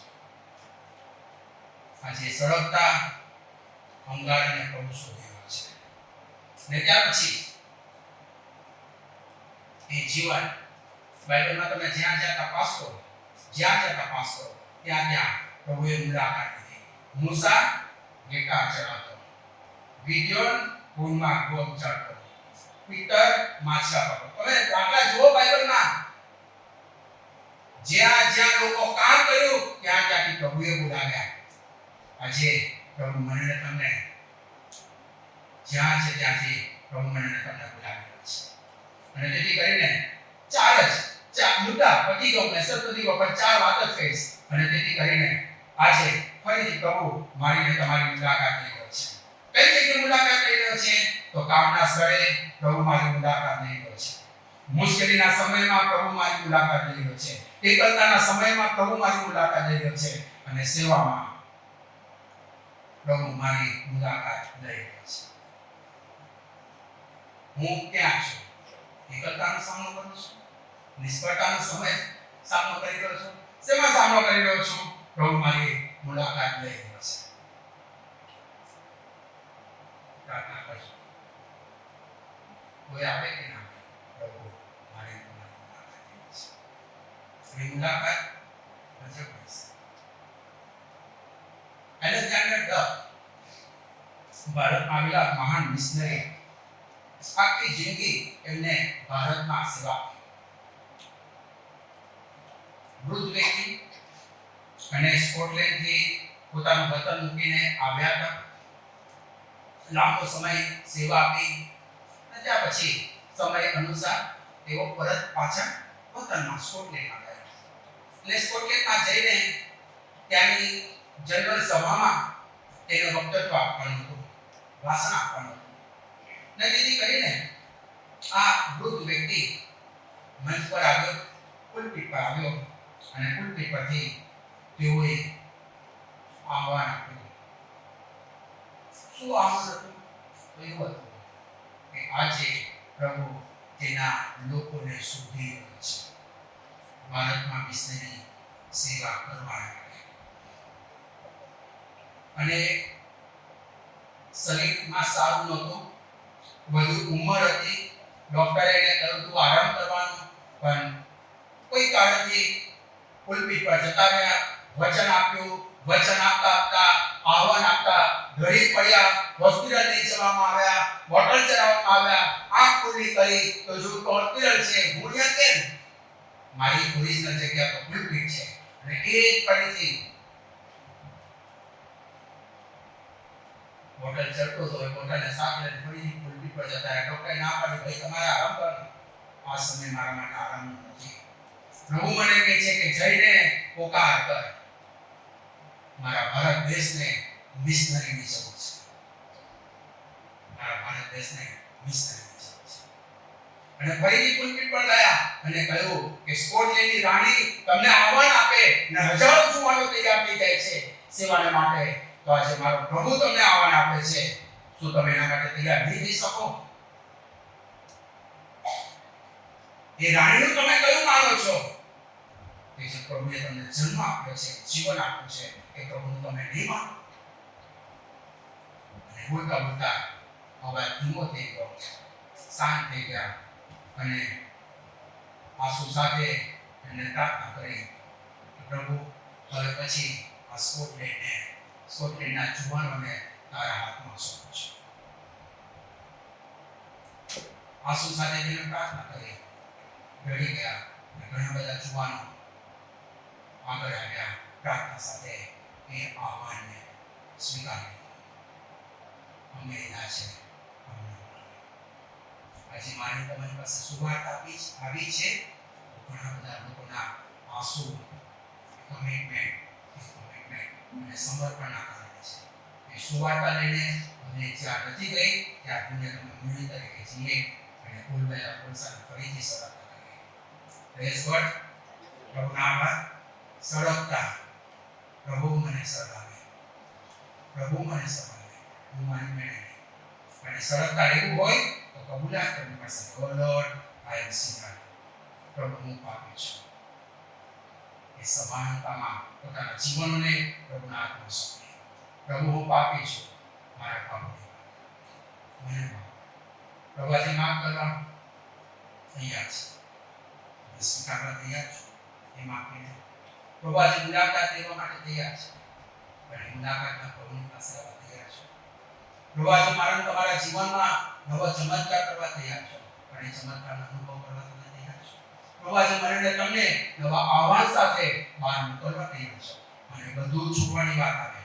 આજે સળગતા અંગારાને પ્રભુ શોધી રહ્યો છે. ને ત્યાર પછી એ જીવન બાઇબલમાં તમે જ્યાં જ્યાં તપાસો ત્યાં પ્રભુએ મુલાકાત લીધી. મૂસા ઘેટા ચરાવતો, ગિદિયોન ઊનમાં ગોળ ચાટતો, પીટર માછલા પકડતો. તમે દાખલા જુઓ બાઇબલમાં, જ્યાં જ્યાં લોકો કામ કર્યું ત્યાં ત્યાંથી પ્રભુએ બોલાવ્યા. આજે પ્રભુ મને તમને જ્યાં છે ત્યાંથી પ્રભુ મને તમને બોલાવ્યા છે. અને તેથી કરીને ચાર મુદ્દા પતી ગયો, મેસેજ પતી ગયો, પણ 4 વાત જ કહીશ. અને તેથી કરીને આજે ફરીથી પ્રભુ મારીને તમારી મુલાકાત લઈ રહ્યો છે. કઈ જગ્યાએ મુલાકાત લઈ રહ્યો છે? તો કામના સ્થળે પ્રભુ મારી મુલાકાત લઈ રહ્યો છે. મુશ્કેલીના સમયમાં પ્રભુ મારી મુલાકાત લઈ રહ્યો છે. એકલતાના સમયમાં પ્રભુ મારી મુલાકાત લઈ રહ્યો છે. અને સેવામાં પ્રભુ મારી મુલાકાત લઈ રહ્યો છે. હું ક્યાં છું? એકલતાનો સામનો કરું છું? નિષ્ફળતાનો સમય સામનો કરી રહ્યો છું? શેમાં સામનો કરી રહ્યો છું? પ્રભુ મારી મુલાકાત લઈ રહ્યો છે. પ્રાર્થના કરજો. કોઈ આવે કે ના આવે, પ્રભુ મારી મુલાકાત લઈ રહ્યો છે. એ મુલાકાત ગજબ છે. એલેક્ઝાન્ડર ડફ ભારતમાં આવેલા મહાન મિશનરી, આખી જિંદગી એમને ભારતમાં સેવા આપી. વૃદ્ધ વ્યક્તિ અને સ્કોટલેન્ડથી પોતાનું વતન મૂકીને આવ્યા હતા. લાંબો સમય સેવા આપી અને ત્યાર પછી સમય અનુસાર તેઓ પરત પાછા વતનમાં સ્કોટલેન્ડમાં ગયા. અને સ્કોટલેન્ડમાં જઈને ત્યાંની જનરલ સભામાં તેને વક્તવ્ય આપવાનું હતું, ભાષણ આપવાનું હતું. ને તેથી કરીને આ વૃદ્ધ વ્યક્તિ મંચ પર આવ્યો, પુલપિટ પર આવ્યો, અને પુલપિટ પરથી તેઓએ આહ્વાન આપ્યું. શું આહ્વાન હતું? તો એવું હતું કે આજે પ્રભુ તેના લોકોને શોધી રહ્યો છે, ભારતમાં મિશનરી સેવા કરવા. અને શરીરમાં સારું નહોતું, વધુ ઉંમર હતી, ડોક્ટરે એને કહ્યું તું આરામ કરવાનું, પણ કોઈ કારણથી પુલપિટ પર જતા રહ્યા, વચન આપ્યું, વચન આપતા આહ્વાન આપતા ઘડી પડ્યા, હોસ્પિટલ લઈ જવામાં આવ્યા, બોટલ ચડાવવામાં આવ્યા, આંખ ખુલ્લી કરી તો જો હોસ્પિટલ છે, ભૂલ્યા કેમ? મારી ઓરિજિનલ જગ્યા પર પુલપીટ છે અને એ જ ફરીથી બોટલ ચડતો હતો એ બોટલને સાફ કરીને ફરીથી પુલપીટ પર જતા રહ્યા. ડોક્ટરે ના પાડી, ભાઈ તમારે આરામ કરો. આ સમય મારા માટે આરામ નથી. પ્રભુ મને કહે છે કે જઈને પોકાર કર. મારા ભારત દેશને મિશનરીની જરૂર છે. મારા ભારત દેશને મિશનરીની જરૂર છે. અને ફરીથી પુલપીટ પર ગયા અને કહ્યું કે સ્કોટલેન્ડની રાણી તમને આહવાન આપે અને હજારો જુવાનો તૈયાર થઈ જાય છે સેવાને માટે. તો આજે મારો પ્રભુ તમને આહવાન આપે છે. શું તમે એના માટે તૈયાર નહીં થઈ શકો? એ રાણીનું તમે કયું માનો છો? કે જે પ્રભુએ તમને જન્મ આપ્યો છે, જીવન આપ્યું છે, એ પ્રભુનું તમે નહીં માનો? અને બોલતા બોલતા અવાજ ધીમો થઈ ગયો, શાંત થઈ ગયા અને આંસુ સાથે એને પ્રાર્થના કરી, પ્રભુ હવે પછી આ સ્કોટલેન્ડના જુવાનોને તારા હાથમાં સોંપું છું. આંસુ સાથે તેને પ્રાર્થના કરી, રડી ગયા અને ઘણા બધા જુવાનો આગળ આવ્યા. પ્રાર્થના સાથે એ આહવાનને સ્વીકારી લીધું. અમે એના છે. આજે મારી તમારી પાસે સુવાર્તા આવી છે. ઘણા બધા લોકોના આંસુ કમિટમેન્ટ અને સમર્પણના કારણે છે. એ સુવાર્તા લઈને અમને જ્યાં નથી ગઈ ત્યાં પુણ્ય તમે મૂલ્ય તરીકે જીએ અને ભૂલવેલા પુરુષાને ફરીથી સળગતા કરીએ. Praise God. પ્રભુના આભાર. સળગતા પ્રભુ મને સળગાવે, પ્રભુ મને સળગાવે, હું મારી મેળે નહીં. અને સળગતા રહેવું હોય તો કબૂલાત કરવી પડશે. ઓ લોર્ડ, આઈ એમ સિનર. પ્રભુ હું પાપી છું. એ સભાનતામાં પોતાના જીવનને પ્રભુના હાથમાં સોંપે. પ્રભુ હું પાપી છું, મારા પાપો મને માફ. પ્રભુ આજે માફ કરવા તૈયાર છે. સ્વીકારવા તૈયાર છું. એ માફી પ્રભુ આજે મુલાકાત લેવા માટે તૈયાર છે. અને મુલાકાતના પ્રભુની પાસે આવવા તૈયાર છે. પ્રભુ આજે મારા તમારા જીવનમાં નવો ચમત્કાર કરવા તૈયાર છો. અને ચમત્કારનો અનુભવ કરવા તમે તૈયાર છો. પ્રભુ આજે મને તમને નવા આહવાન સાથે બહાર મોકલવા તૈયાર છો. અને બધું છોડવાની વાત આવે.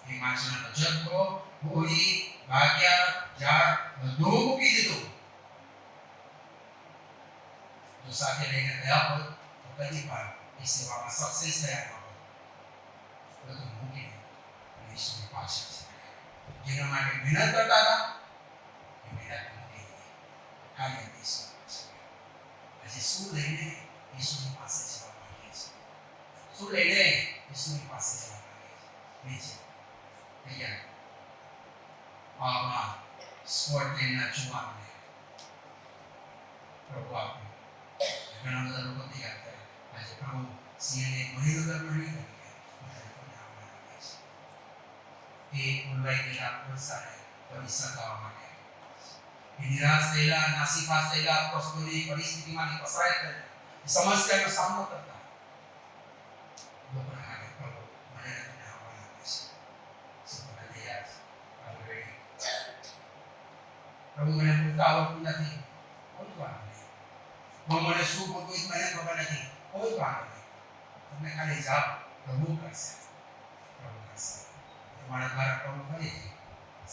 એ માછલાનો જથ્થો, હોળી, ભાગ્યા, ઝાડ બધું મૂકી દીધું. જો સાથે લઈને ગયા હોત તો કદી પણ એ સેવામાં સક્સેસ થયા ન હોત. બધું મૂકી દીધું. ઈશ્વરની પાસે જેના માટે મહેનત કરતા હતા એ મહેનત મૂકી દીધી. ખાલી ઈશ્વર પાસે. આજે શું લઈને ઈશ્વરની પાસે જવા માંગીએ છીએ? શું લઈને ઈશ્વરની પાસે જવા માંગીએ છીએ? તૈયાર. આવા સ્કોટલેન્ડના જુવાનોને પ્રભુ આપ્યું. ઘણા બધા લોકો તૈયાર થયા. આજે પ્રભુ સિંહને મહિનોદર મળી એ ઉલવાઈ ગયેલા પુરુષાને ફરી સગાવવા માટે, એ નિરાશ થયેલા, નાસીપાસ થયેલા પ્રશ્નોની પરિસ્થિતિમાંથી પસાર કરી સમસ્યાનો સામનો કરતા લોકોના માટે પ્રભુ મને તમને આહવાન આપે છે. સૌને તૈયાર છે. પ્રભુ મને બોલતા આવડતું નથી, કોઈ વાંધો નહીં. મને શું બોલવું મને ખબર નથી, કોઈ વાંધો નહીં. તમે ખાલી જાઓ, પ્રભુ કરશે. પ્રભુ કરશે. તમારા દ્વારા પ્રભુ કરે છે.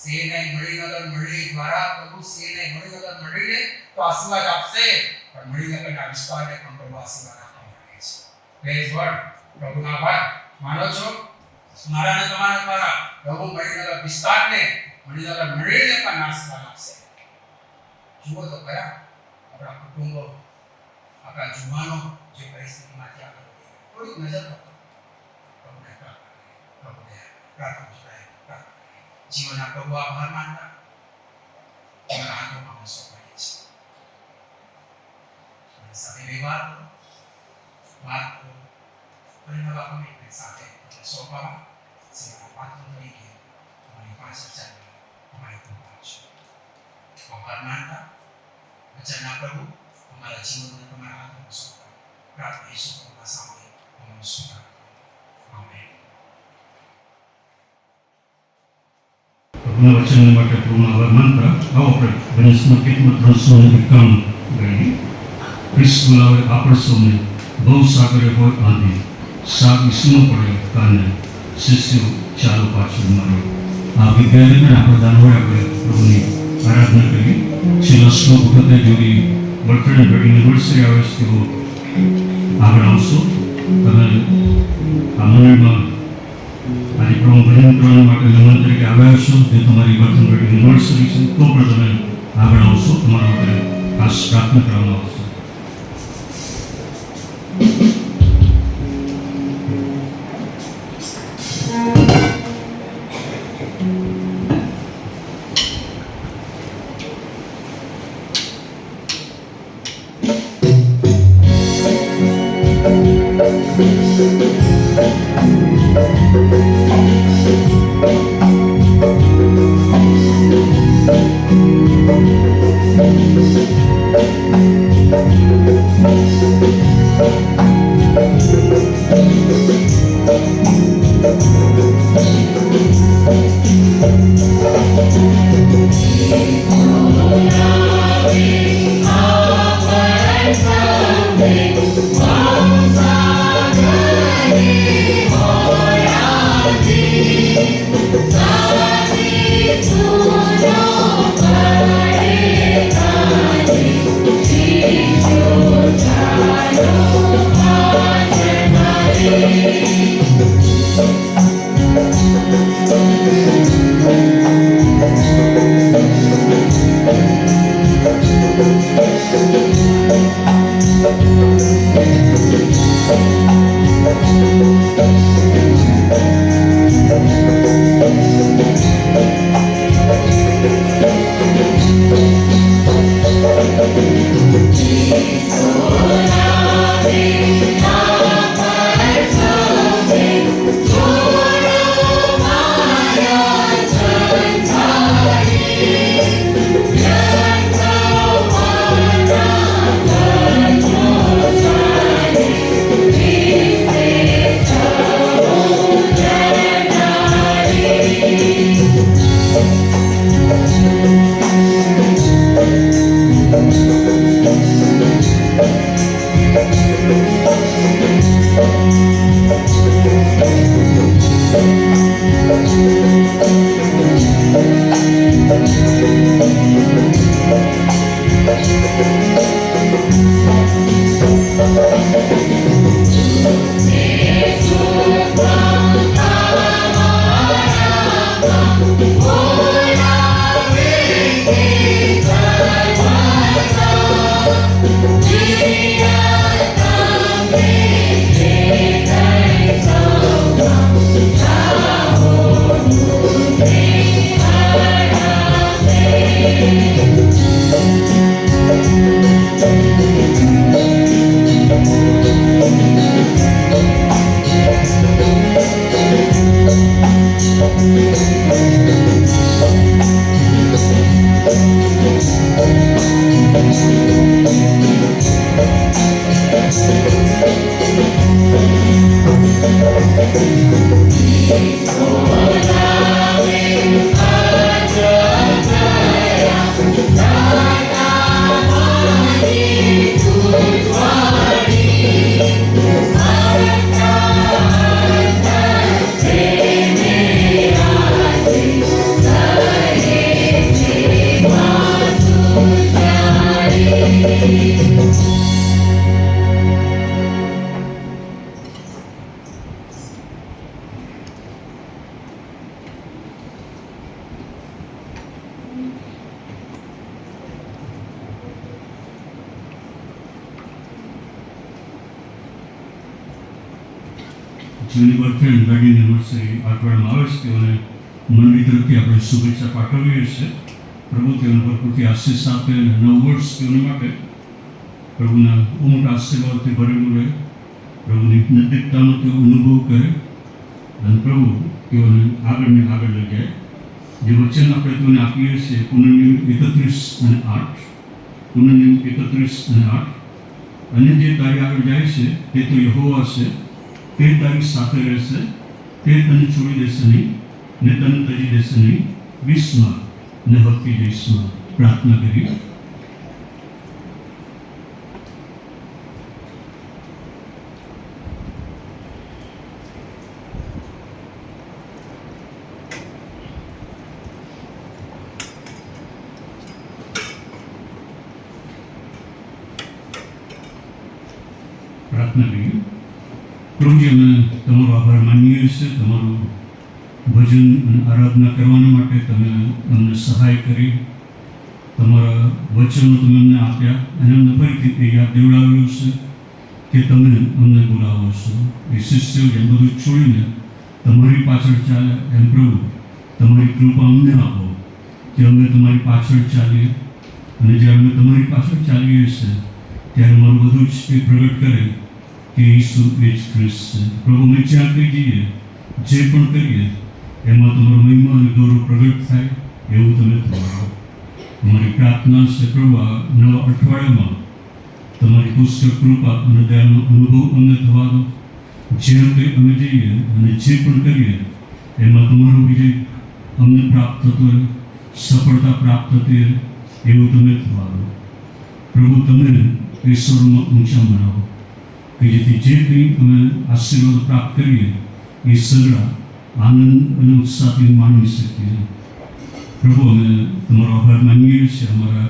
સેનાઈ મણિનગર મંડળી દ્વારા પ્રભુ સેનાઈ મણિનગર મંડળીને તો આશીર્વાદ આપશે, પણ મણિનગરના વિસ્તારને પણ પ્રભુ આશીર્વાદ આપવા માંગે છે. Praise God. પ્રભુનો આભાર. માનો છો મારા અને તમારા દ્વારા પ્રભુ મણિનગર વિસ્તારને, મણિનગર મંડળીને પણ આશીર્વાદ આપશે. જુઓ તો ખરા આપણા કુટુંબો, આપણા જુવાનો જે પરિસ્થિતિમાંથી આગળ વધી ગયા, થોડીક નજર રાખો. પ્રભુને પ્રભુને પ્રાર્થના જીવનના પ્રભુ આભાર માનતા તમારા હાથોમાં અમે સોંપાઈએ છીએ. સાથે વ્યવહાર કરો, વાત કરો અને નવા કમિટમેન્ટ સાથે તમે સોંપાવા સેવાના પાત્ર તરીકે તમારી પાસે ચાલવા અમારી કૃપા છે. આભાર માનતા વચનના પ્રભુ અમારા જીવનને તમારા હાથોમાં સોંપવા પ્રાર્થના ઈસુ પ્રભુના સામે અમારો સ્વીકાર કરો. આમેન. પ્રભુના વચન માટે પ્રભુનો આભાર માનતા આવો આપણે ગણેશના કીર્તન 351 ગાઈએ. ખ્રિસ્ત બોલાવે આપણે સૌને બહુ સાગરે હોય આંધી સાગ વિષ્ણુ પડે કાને શિષ્યો ચાલો પાછળ મારો આ વિદ્યાલયને આપણે દાનવડે આપણે પ્રભુની આરાધના કરી છેલ્લા શ્લોક વખતે જોડી બર્થડે એનિવર્સરી આવે છે તેઓ આગળ આવશો તમે આ મંડળમાં આજે પ્રભુ ભજન કરવા માટે મહેમાન તરીકે આવ્યા છો તે તમારી બર્થડે એનિવર્સરી છે તો પણ તમે આગળ આવશો તમારા માટે ખાસ પ્રાર્થના કરવામાં આવશે. જેની બર્થડે અંદાજી એનિવર્સરી અઠવાડિયામાં આવે છે તેઓને મંડળી તરફથી આપણે શુભેચ્છા પાઠવીએ છીએ. પ્રભુ તેઓને ભરપૂરથી આશીષ આપે અને નવ વર્ષ તેઓને માટે પ્રભુના મોટા આશીર્વાદથી ભરેલું રહે, પ્રભુની નજીકતાનો તેઓ અનુભવ કરે અને પ્રભુ તેઓને આગળ લઈ જાય. જે વચન આપણે તેઓને આપીએ છીએ પુનર્નિયમ 31 અને 8, પુનર્નિયમ 31 અને 8, અને જે તારી આગળ જાય છે તે તો યહોવા છે, તે તારી સાથે રહેશે, તે તને છોડી દેશે નહીં ને તને તજી દેશે નહીં. 20 ને ભક્તિ જઈશમાં પ્રાર્થના કરી. પ્રાર્થના કરીએ. પ્રભુજી, અમે તમારો આભાર માનીએ છીએ. તમારું ભજન અને આરાધના કરવાના માટે તમે અમને સહાય કરી. તમારા વચનો તમે અમને આપ્યા અને અમને ફરીથી એ યાદ દેવડાવ્યું છે કે તમે અમને બોલાવો છો. એ શિષ્યો જેમ બધું છોડીને તમારી પાછળ ચાલે, એમ પ્રભુ તમારી કૃપા અમને આપો કે અમે તમારી પાછળ ચાલીએ. અને જ્યારે અમે તમારી પાછળ ચાલીએ છીએ ત્યારે અમારું બધું જ એ પ્રગટ કરે કે ઈસુ એ જ ખ્રિસ્ત છે. પ્રભુ, અમે જ્યાં કંઈ જઈએ, જે પણ કરીએ, એમાં તમારો મહિમા અને ગૌરવ પ્રગટ થાય એવું તમે થવાડો. અમારી પ્રાર્થના છે પ્રભુ, આ નવા અઠવાડિયામાં તમારી પુષ્કળ કૃપા અને દયાનો અનુભવ અમને થવા દો. જ્યાં કંઈ અમે જઈએ અને જે પણ કરીએ એમાં તમારો વિજય અમને પ્રાપ્ત થતો રહે, સફળતા પ્રાપ્ત થતી રહે એવું તમે થવા દો. પ્રભુ, તમે ઈશ્વરમાં ઊંચા બનાવો કે જેથી જે કંઈ અમે આશીર્વાદ પ્રાપ્ત કરીએ એ સગળા આનંદ અને ઉત્સાહથી માણી શકીએ. પ્રભુ, અમે તમારો આભાર માનીએ છીએ. અમારા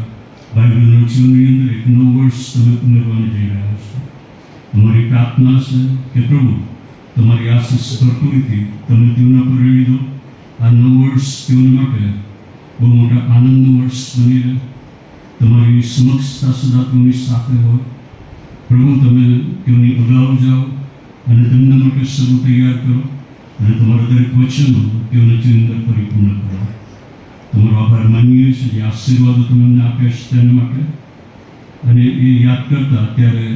ભાઈ બહેનોના જીવનની અંદર એક નવું વર્ષ તમે ઉમેરવાને જઈ રહ્યા છો. અમારી પ્રાર્થના છે કે પ્રભુ, તમારી આશીષ ભરપૂરીથી તમે તેઓના પર રેડી દો. આ નવું વર્ષ તેઓને માટે બહુ મોટા આનંદનું વર્ષ બની રહે. તમારી સમક્ષતા સદા તેઓની સાથે હોય. પ્રભુ, તમે તેઓની અગાઉ જાઓ અને તેમના માટે શરૂ તૈયાર કરો અને તમારા દરેક વચનો તેઓના જીવન અંદર પરિપૂર્ણ કરો. તમારો આભાર માનીએ છીએ જે આશીર્વાદો તમે અમને આપ્યા છે તેના માટે. અને એ યાદ કરતા ત્યારે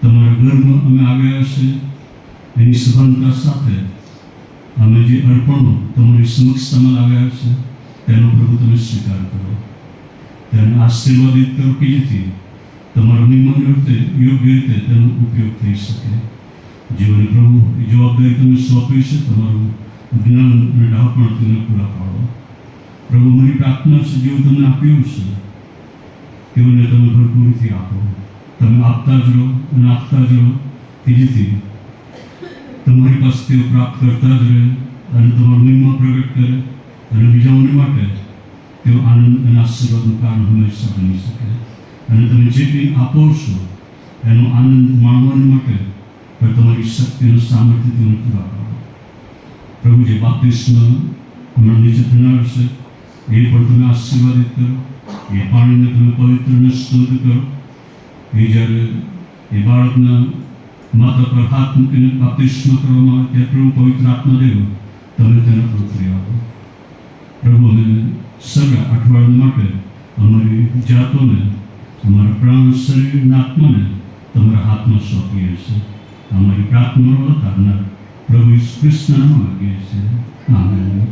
તમારા ઘરમાં અમે આવ્યા છે એની સભાનતા સાથે અમે જે અર્પણો તમારી સમક્ષતામાં લાવ્યા છે તેનો પ્રભુ તમે સ્વીકાર કરો. તેને આશીર્વાદિત કરો કે જેથી તમારા મહેમાન વખતે યોગ્ય રીતે તેનો ઉપયોગ થઈ શકે. જીવન પ્રભુ, એ જવાબદારી તમે સોંપી છે. તમારું જ્ઞાન અને ડાપણ તમે પૂરા પાડો. પ્રભુ, મારી પ્રાર્થના છે જેવું તમને આપ્યું છે તેઓને તમે ભરપૂરથી આપો. તમે આપતા જ રહો અને આપતા જ રહો કે જેથી તમારી પાસે તેઓ પ્રાપ્ત કરતા જ રહે અને તમારો મહિમા પ્રગટ કરે અને બીજાઓને માટે તેઓ આનંદ અને આશીર્વાદનું કારણ હંમેશા બની શકે. અને તમે જે કંઈ આપો છો એનો આનંદ માણવા માટે પણ તમારી શક્તિનું સામર્થ્ય તેઓને પૂરા પાડો. પ્રભુ, જે બાપ્તિસ્મ હમણાં નીચે થનાર છે એ પણ તમે આશીર્વાદિત કરો. એ પાણીને તમે પવિત્ર અને શુદ્ધ કરો. એ જ્યારે એ બાળકના માતા પર હાથ મૂકીને બાપ્તિસ્મ કરવામાં આવે ત્યારે પ્રભુ પવિત્ર આત્મા દેવો તમે તેને ઉતરી આપો. પ્રભુ, અમે સગા અઠવાડિયા માટે અમારી જાતોને, અમારા પ્રાણ, શરીર અને આત્માને તમારા હાથમાં સોંપીએ છીએ. અમારી પ્રાર્થનાનો કરનાર પ્રભુ ઈસુ ખ્રિસ્તના નામમાં માગીએ છીએ. આમેન.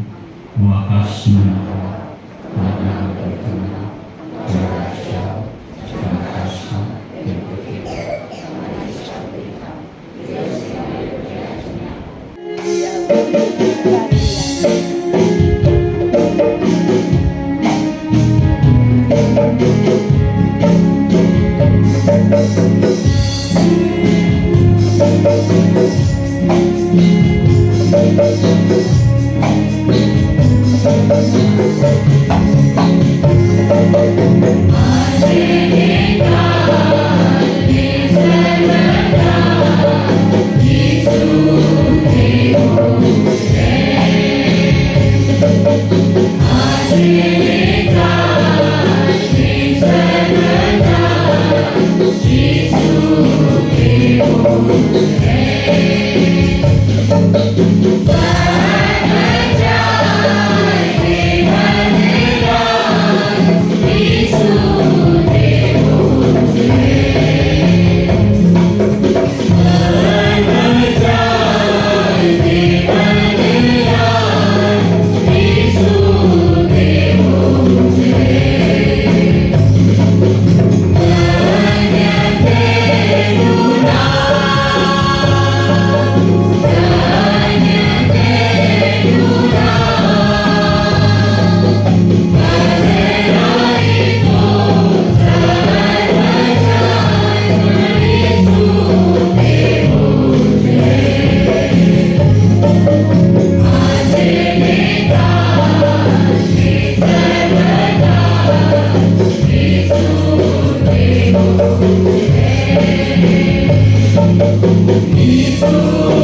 ઓ આકાશમાં Thank you. ઈસુ